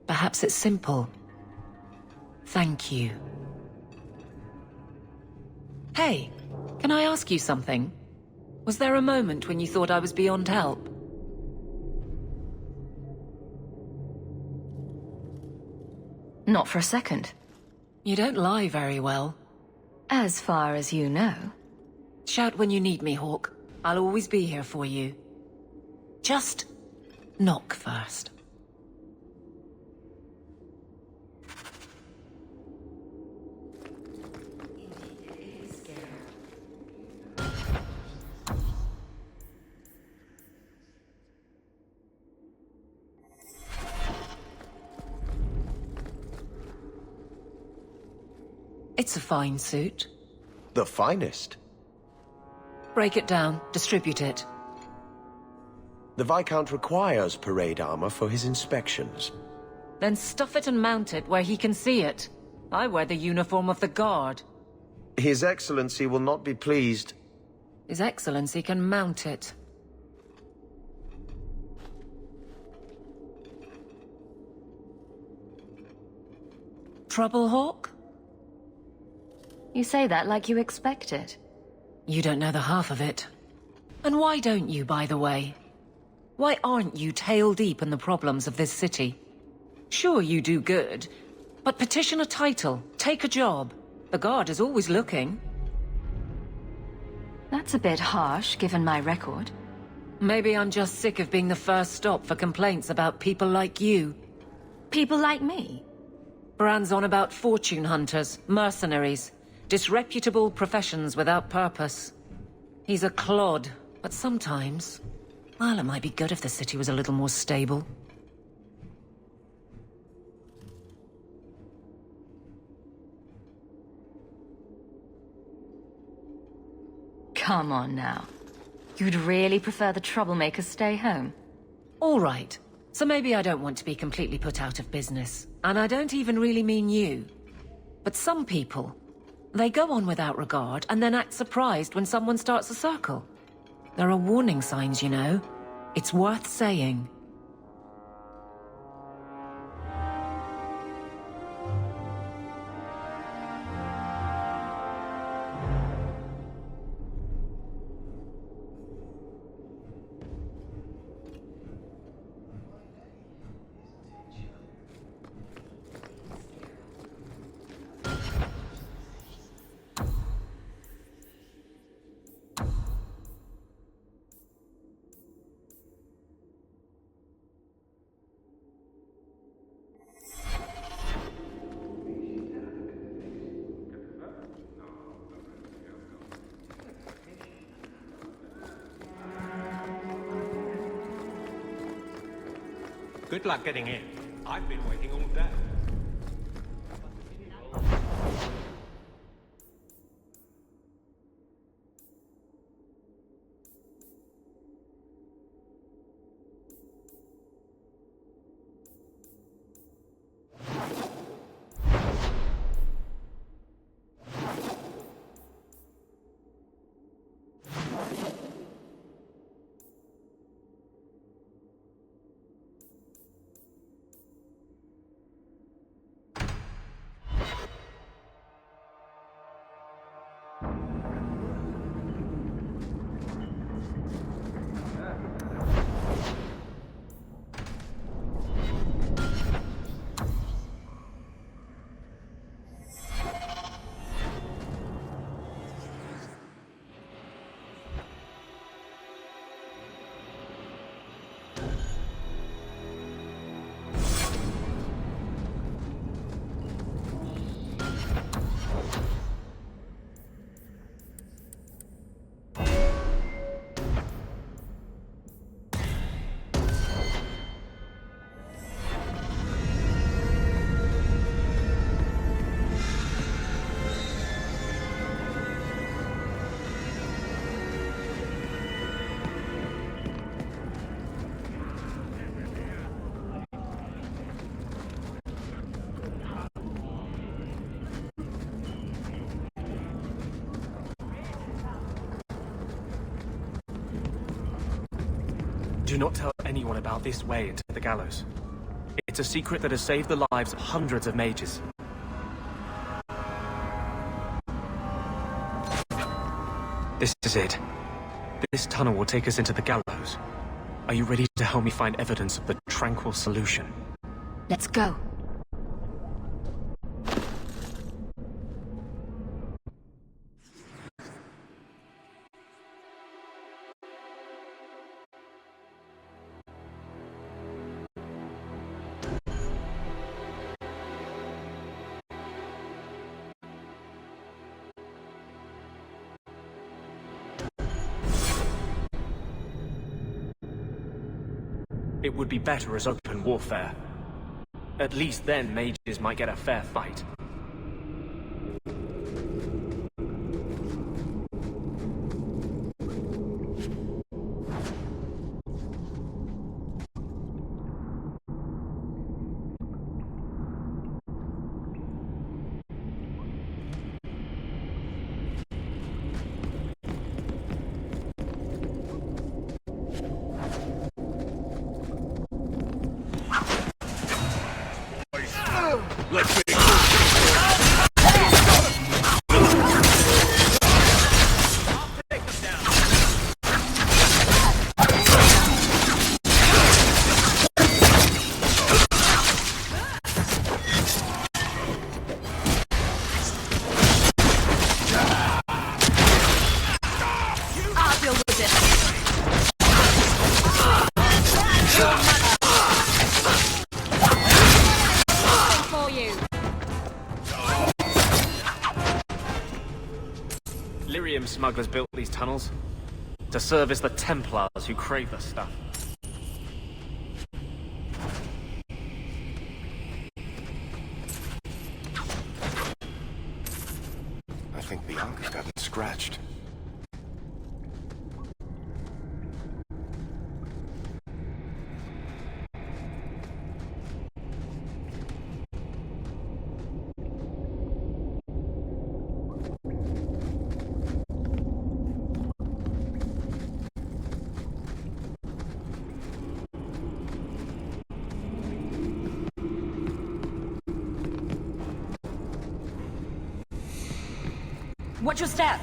Perhaps it's simple. Thank you. Hey, can I ask you something? Was there a moment when you thought I was beyond help? Not for a second. You don't lie very well. As far as you know. Shout when you need me, Hawke. I'll always be here for you. Just knock first. It's a fine suit. The finest. Break it down, distribute it. The Viscount requires parade armor for his inspections. Then stuff it and mount it where he can see it. I wear the uniform of the Guard. His Excellency will not be pleased. His Excellency can mount it. Trouble, Hawke? You say that like you expect it. You don't know the half of it. And why don't you, by the way? Why aren't you tail-deep in the problems of this city? Sure, you do good, but petition a title, take a job. The Guard is always looking. That's a bit harsh, given my record. Maybe I'm just sick of being the first stop for complaints about people like you. People like me? Bran's on about fortune hunters, mercenaries, disreputable professions without purpose. He's a clod, but sometimes, well, it might be good if the city was a little more stable. Come on now. You'd really prefer the troublemakers stay home? All right. So maybe I don't want to be completely put out of business. And I don't even really mean you. But some people, they go on without regard and then act surprised when someone starts a circle. There are warning signs, you know. It's worth saying. Good luck getting in. I've been waiting all day. Do not tell anyone about this way into the gallows. It's a secret that has saved the lives of hundreds of mages. This is it. This tunnel will take us into the gallows. Are you ready to help me find evidence of the tranquil solution? Let's go. It would be better as open warfare. At least then mages might get a fair fight. Let's be smugglers built these tunnels to service the Templars who crave the stuff. I think Bianca's got it scratched. Watch your step!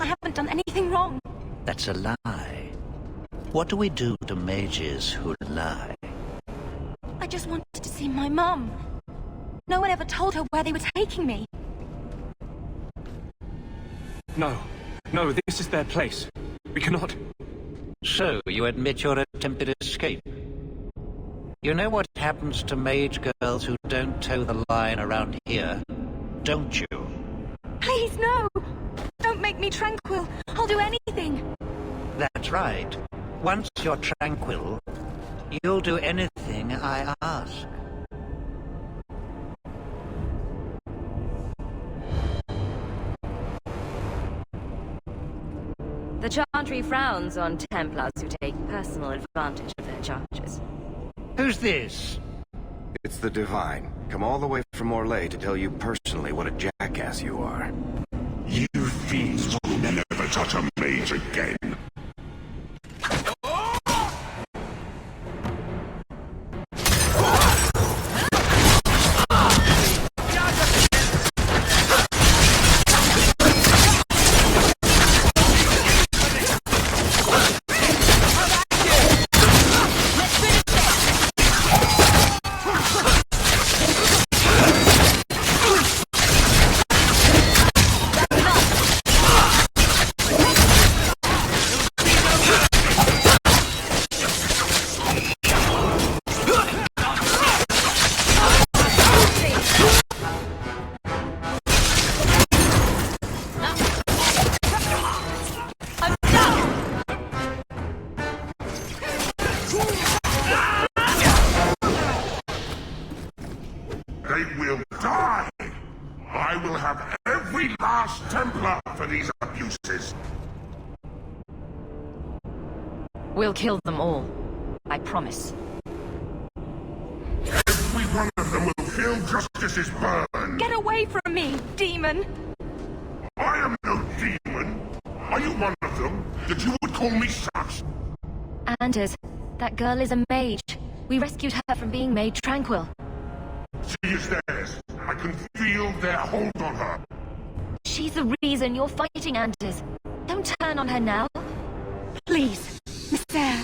I haven't done anything wrong. That's a lie. What do we do to mages who lie? I just wanted to see my mum. No one ever told her where they were taking me. No. No, this is their place. We cannot... So, you admit your attempted escape? You know what happens to mage girls who don't toe the line around here, don't you? Please, no! Don't make me tranquil. I'll do anything. That's right. Once you're tranquil, you'll do anything I ask. The Chantry frowns on Templars who take personal advantage of their charges. Who's this? It's the Divine. Come all the way from Orlais to tell you personally what a jackass you are. You fiends will never touch a mage again. They will die! I will have every last Templar for these abuses! We'll kill them all. I promise. Every one of them will feel justice's burn! Get away from me, demon! I am no demon! Are you one of them, that you would call me such? Anders, that girl is a mage. We rescued her from being made tranquil. She is theirs. I can feel their hold on her. She's the reason you're fighting, Anders. Don't turn on her now. Please, Mister.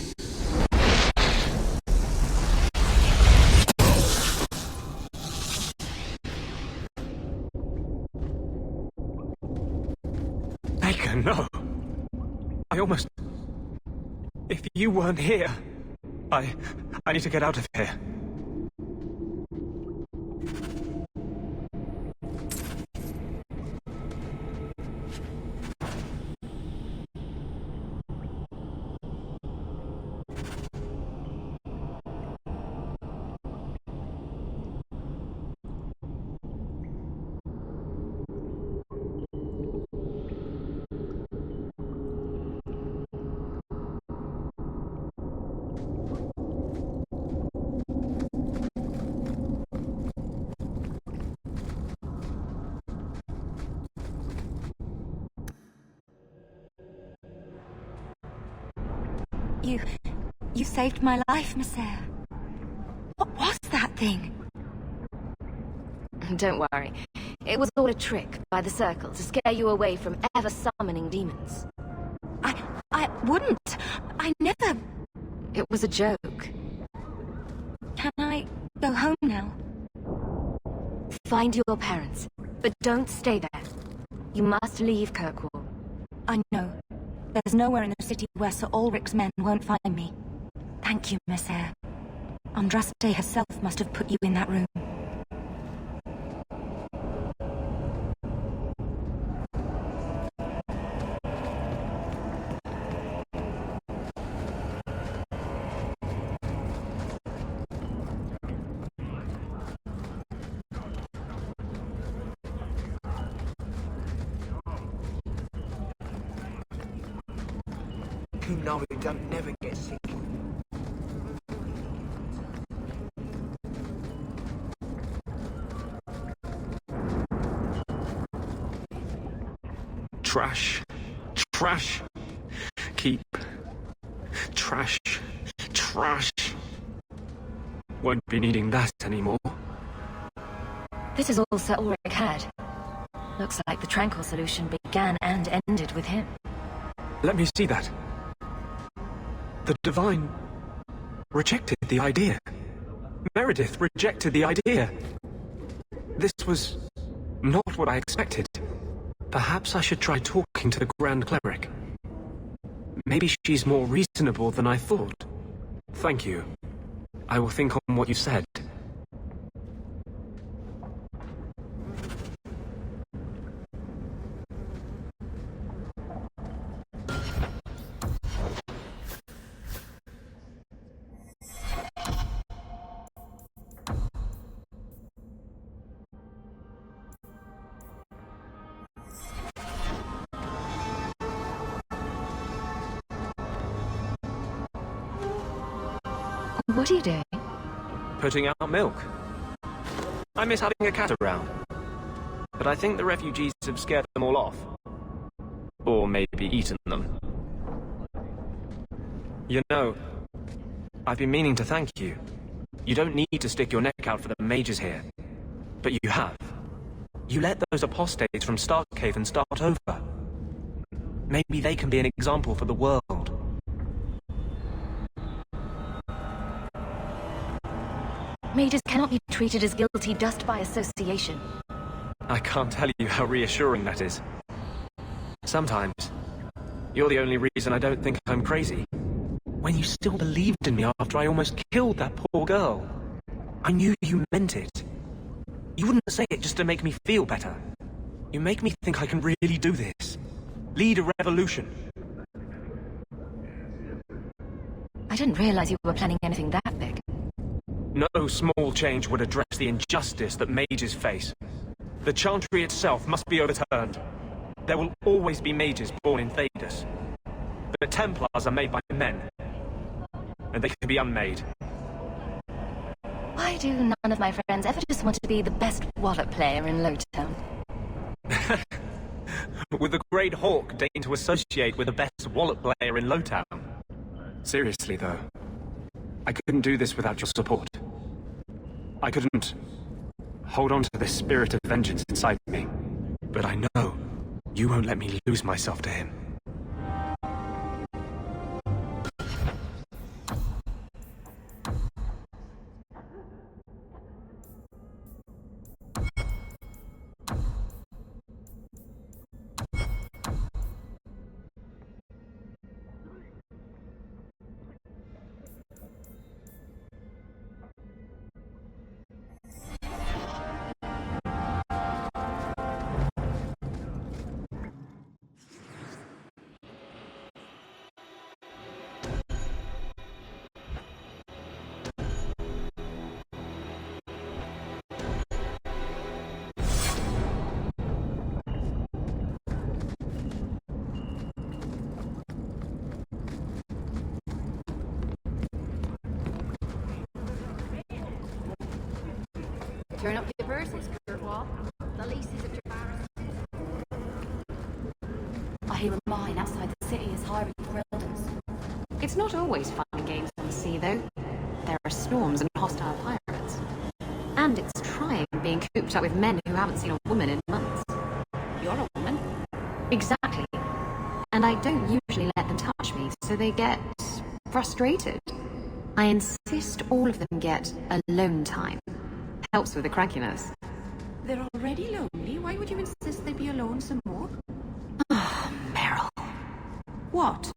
Baker, no. I almost... If you weren't here... I need to get out of here. You saved my life, Monsieur. What was that thing? Don't worry. It was all a trick by the Circle to scare you away from ever summoning demons. I wouldn't. I never... It was a joke. Can I go home now? Find your parents, but don't stay there. You must leave Kirkwall. I know. There's nowhere in the city where Sir Ulrich's men won't find me. Thank you, Monsieur. Andraste herself must have put you in that room. You know it don't never get sick. Trash. Trash. Keep. Trash. Trash. Won't be needing that anymore. This is all Sir Ulrich had. Looks like the tranquil solution began and ended with him. Let me see that. The Divine rejected the idea. Meredith rejected the idea. This was not what I expected. Perhaps I should try talking to the Grand Cleric. Maybe she's more reasonable than I thought. Thank you. I will think on what you said. What are you doing? Putting out milk. I miss having a cat around. But I think the refugees have scared them all off. Or maybe eaten them. You know, I've been meaning to thank you. You don't need to stick your neck out for the mages here. But you have. You let those apostates from Starkhaven start over. Maybe they can be an example for the world. Mages cannot be treated as guilty just by association. I can't tell you how reassuring that is. Sometimes, you're the only reason I don't think I'm crazy. When you still believed in me after I almost killed that poor girl, I knew you meant it. You wouldn't say it just to make me feel better. You make me think I can really do this. Lead a revolution. I didn't realize you were planning anything that big. No small change would address the injustice that mages face. The Chantry itself must be overturned. There will always be mages born in Thedas. But Templars are made by men. And they can be unmade. Why do none of my friends ever just want to be the best wallet player in Lowtown? Would the great Hawke deign to associate with the best wallet player in Lowtown? Seriously, though. I couldn't do this without your support. I couldn't hold on to this spirit of vengeance inside me. But I know you won't let me lose myself to him. Turn up your purses, Kurtwall. The leases of your barracks. I hear a mine outside the city is hiring for elders. It's not always fun and games on the sea, though. There are storms and hostile pirates. And it's trying being cooped up with men who haven't seen a woman in months. You're a woman. Exactly. And I don't usually let them touch me, so they get frustrated. I insist all of them get alone time. Helps with the crankiness. They're already lonely. Why would you insist they be alone some more? Meryl. What?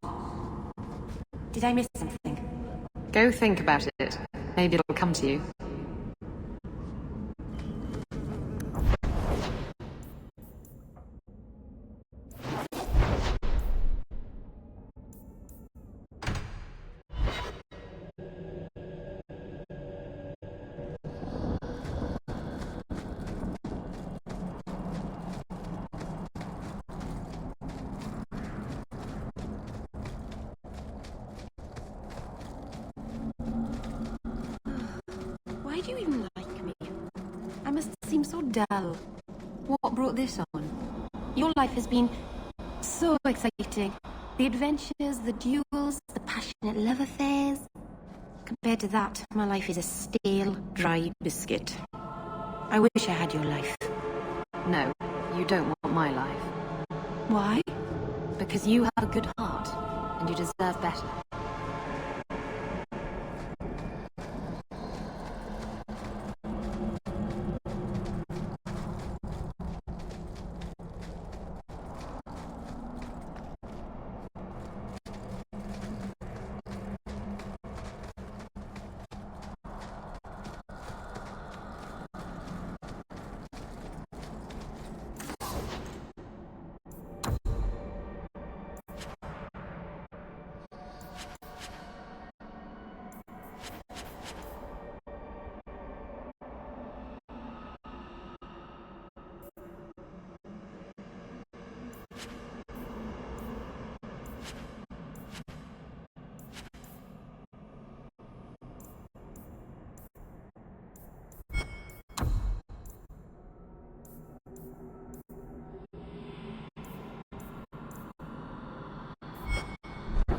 Did I miss something? Go think about it. Maybe it'll come to you. Why do you even like me? I must seem so dull. What brought this on? Your life has been so exciting. The adventures, the duels, the passionate love affairs. Compared to that, my life is a stale, dry biscuit. I wish I had your life. No, You don't want my life. Why? Because you have a good heart, and you deserve better.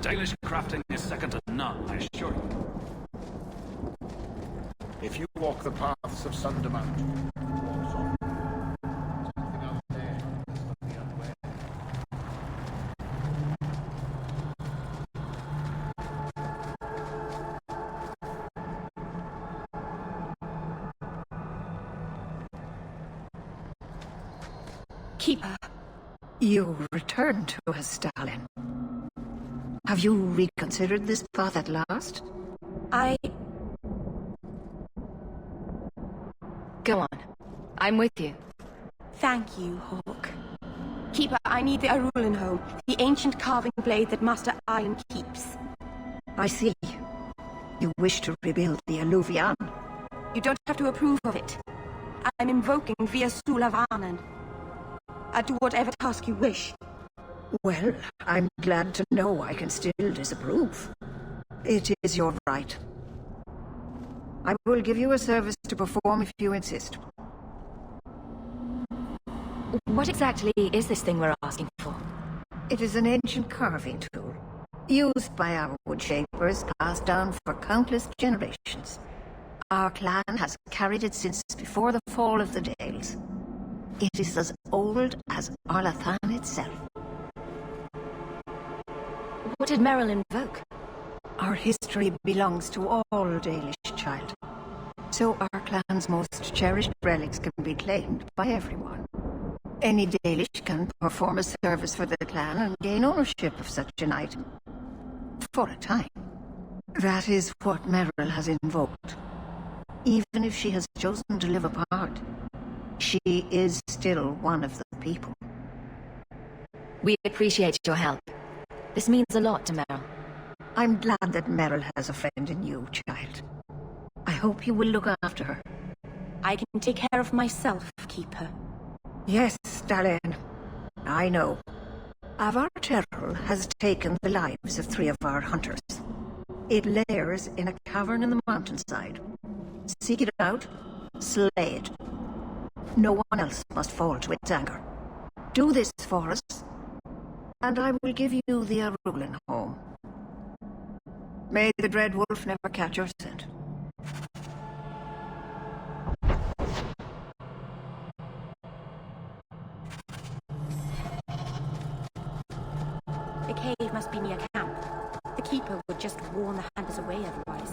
Dalish crafting is second to none, I assure you. If you walk the paths of Sunder Mount, walks off. There's nothing out there. Let's look the other way. Keeper, you returned to us, Stalin. Have you reconsidered this path at last? Go on. I'm with you. Thank you, Hawke. Keeper, I need the Arulin home, the ancient carving blade that Master Iron keeps. I see. You wish to rebuild the Alluvian. You don't have to approve of it. I'm invoking via Sulavanen. I'll do whatever task you wish. Well, I'm glad to know I can still disapprove. It is your right. I will give you a service to perform if you insist. What exactly is this thing we're asking for? It is an ancient carving tool, used by our wood shapers, passed down for countless generations. Our clan has carried it since before the fall of the Dales. It is as old as Arlathan itself. What did Merrill invoke? Our history belongs to all Dalish, child. So our clan's most cherished relics can be claimed by everyone. Any Dalish can perform a service for the clan and gain ownership of such an item. For a time. That is what Merrill has invoked. Even if she has chosen to live apart, she is still one of the people. We appreciate your help. This means a lot to Merrill. I'm glad that Merrill has a friend in you, child. I hope you will look after her. I can take care of myself, Keeper. Yes, Stalin. I know. Avar Terrell has taken the lives of 3 of our hunters. It lairs in a cavern in the mountainside. Seek it out, slay it. No one else must fall to its anger. Do this for us, and I will give you the Arulin home. May the Dread Wolf never catch your scent. The cave must be near camp. The Keeper would just warn the hunters away otherwise.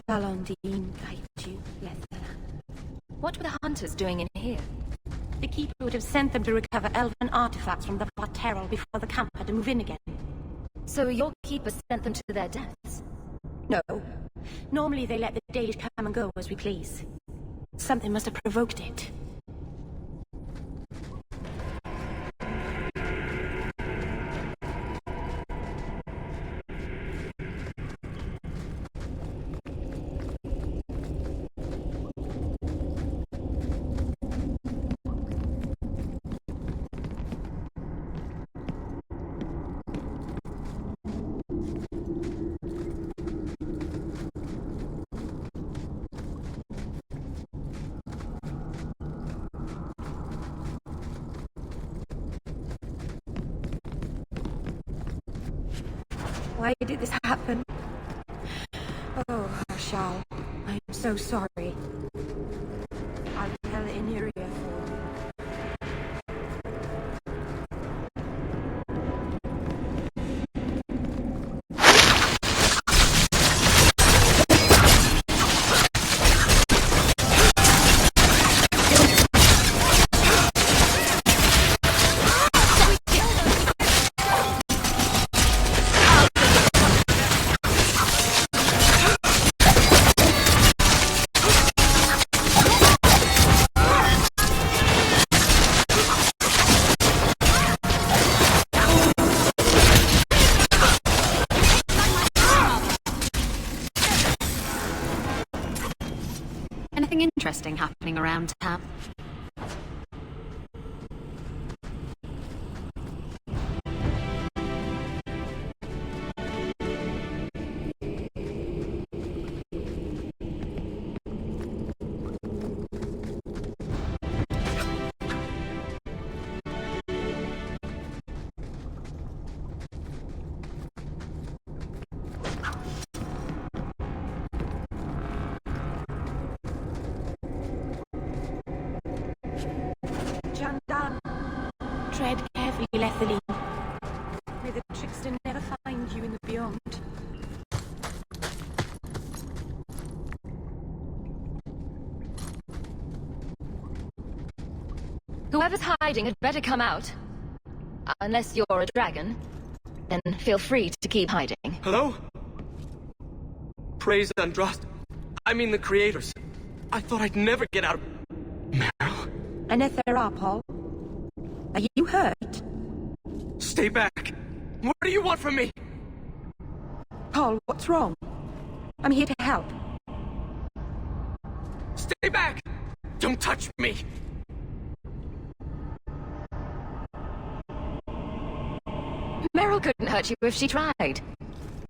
Galandine guide you, Lethalan. What were the hunters doing in here? The Keeper would have sent them to recover elven artifacts from the Varterol before the camp had to move in again. So your Keeper sent them to their deaths? No. Normally they let the days come and go as we please. Something must have provoked it. Why did this happen? Oh, Harshal, I'm so sorry. I'll tell Inyria for you. Anything interesting happening around town? Tread carefully, Lethaline. May the trickster never find you in the beyond. Whoever's hiding had better come out. Unless you're a dragon, then feel free to keep hiding. Hello? Praise Andraste. I mean the creators. I thought I'd never get out of... Meryl? Anethera, Paul. Are you hurt? Stay back. What do you want from me? Paul, what's wrong? I'm here to help. Stay back! Don't touch me! Meryl couldn't hurt you if she tried.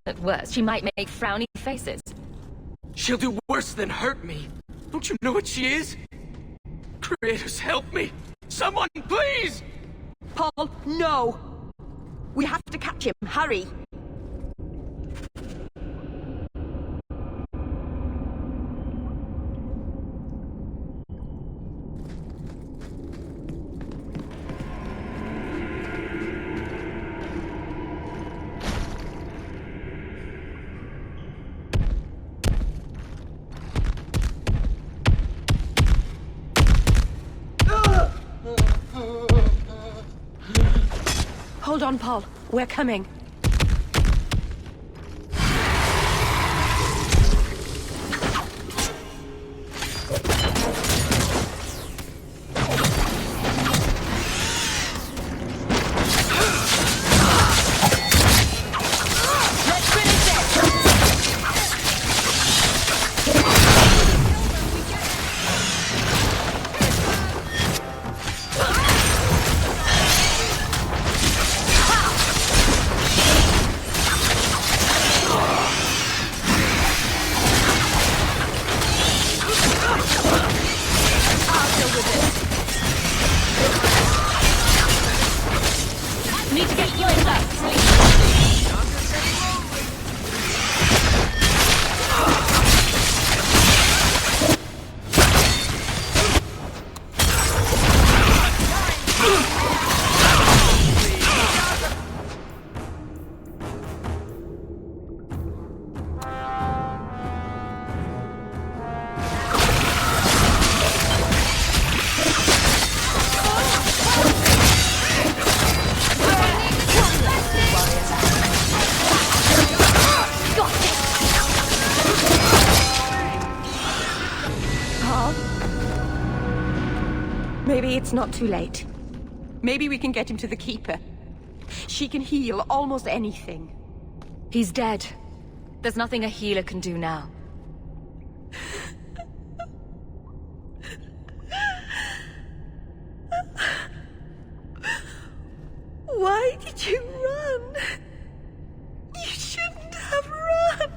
At worst, she might make frowny faces. She'll do worse than hurt me. Don't you know what she is? Creators, help me! Someone, please! Paul, no! We have to catch him. Hurry! Hold on, Paul. We're coming. Maybe it's not too late. Maybe we can get him to the Keeper. She can heal almost anything. He's dead. There's nothing a healer can do now. Why did you run? You shouldn't have run.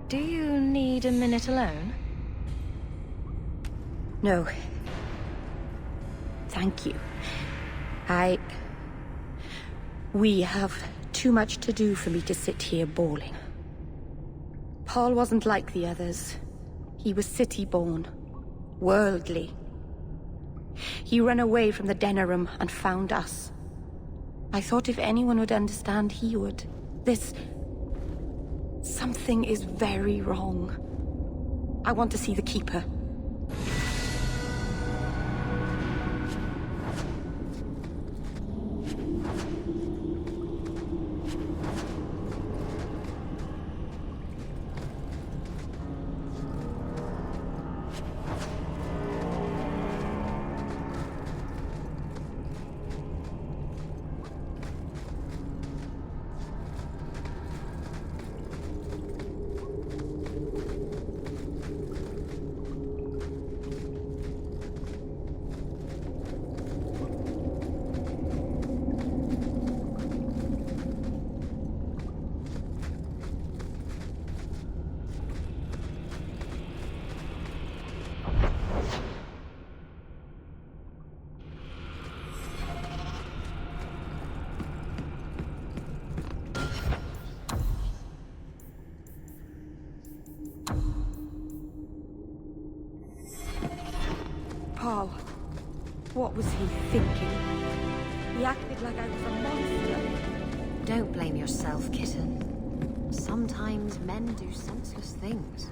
Do you need a minute alone? No. Thank you. We have too much to do for me to sit here bawling. Paul wasn't like the others. He was city-born, worldly. He ran away from the Denerim and found us. I thought if anyone would understand, he would. Something is very wrong. I want to see the Keeper. Paul, what was he thinking? He acted like I was a monster. Don't blame yourself, kitten. Sometimes men do senseless things.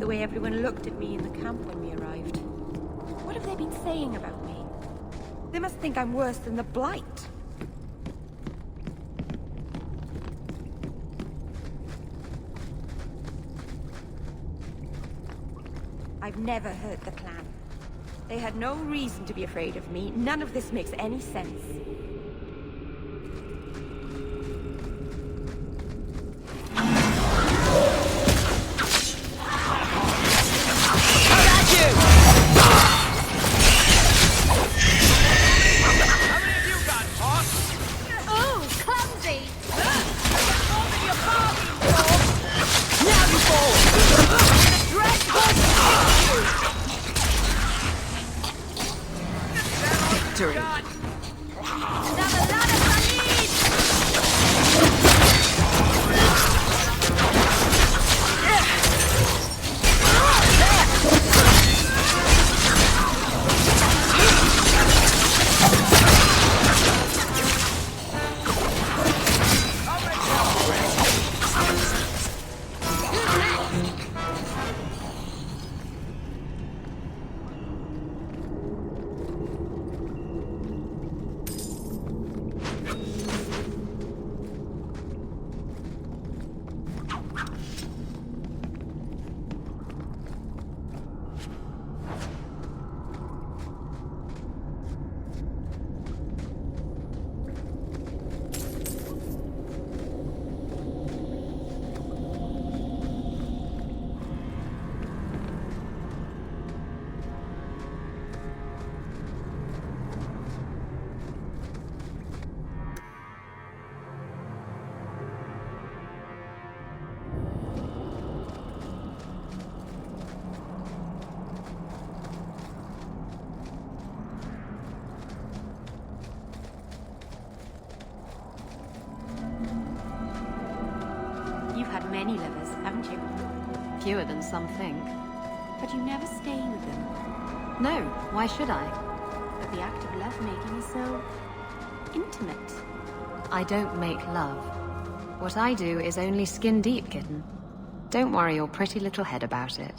The way everyone looked at me in the camp when we arrived. What have they been saying about me? They must think I'm worse than the Blight. I've never hurt the clan. They had no reason to be afraid of me. None of this makes any sense. Now you fall! had many lovers, haven't you? Fewer than some think. But you never stay with them. No, why should I? But the act of lovemaking is so... intimate. I don't make love. What I do is only skin deep, kitten. Don't worry your pretty little head about it.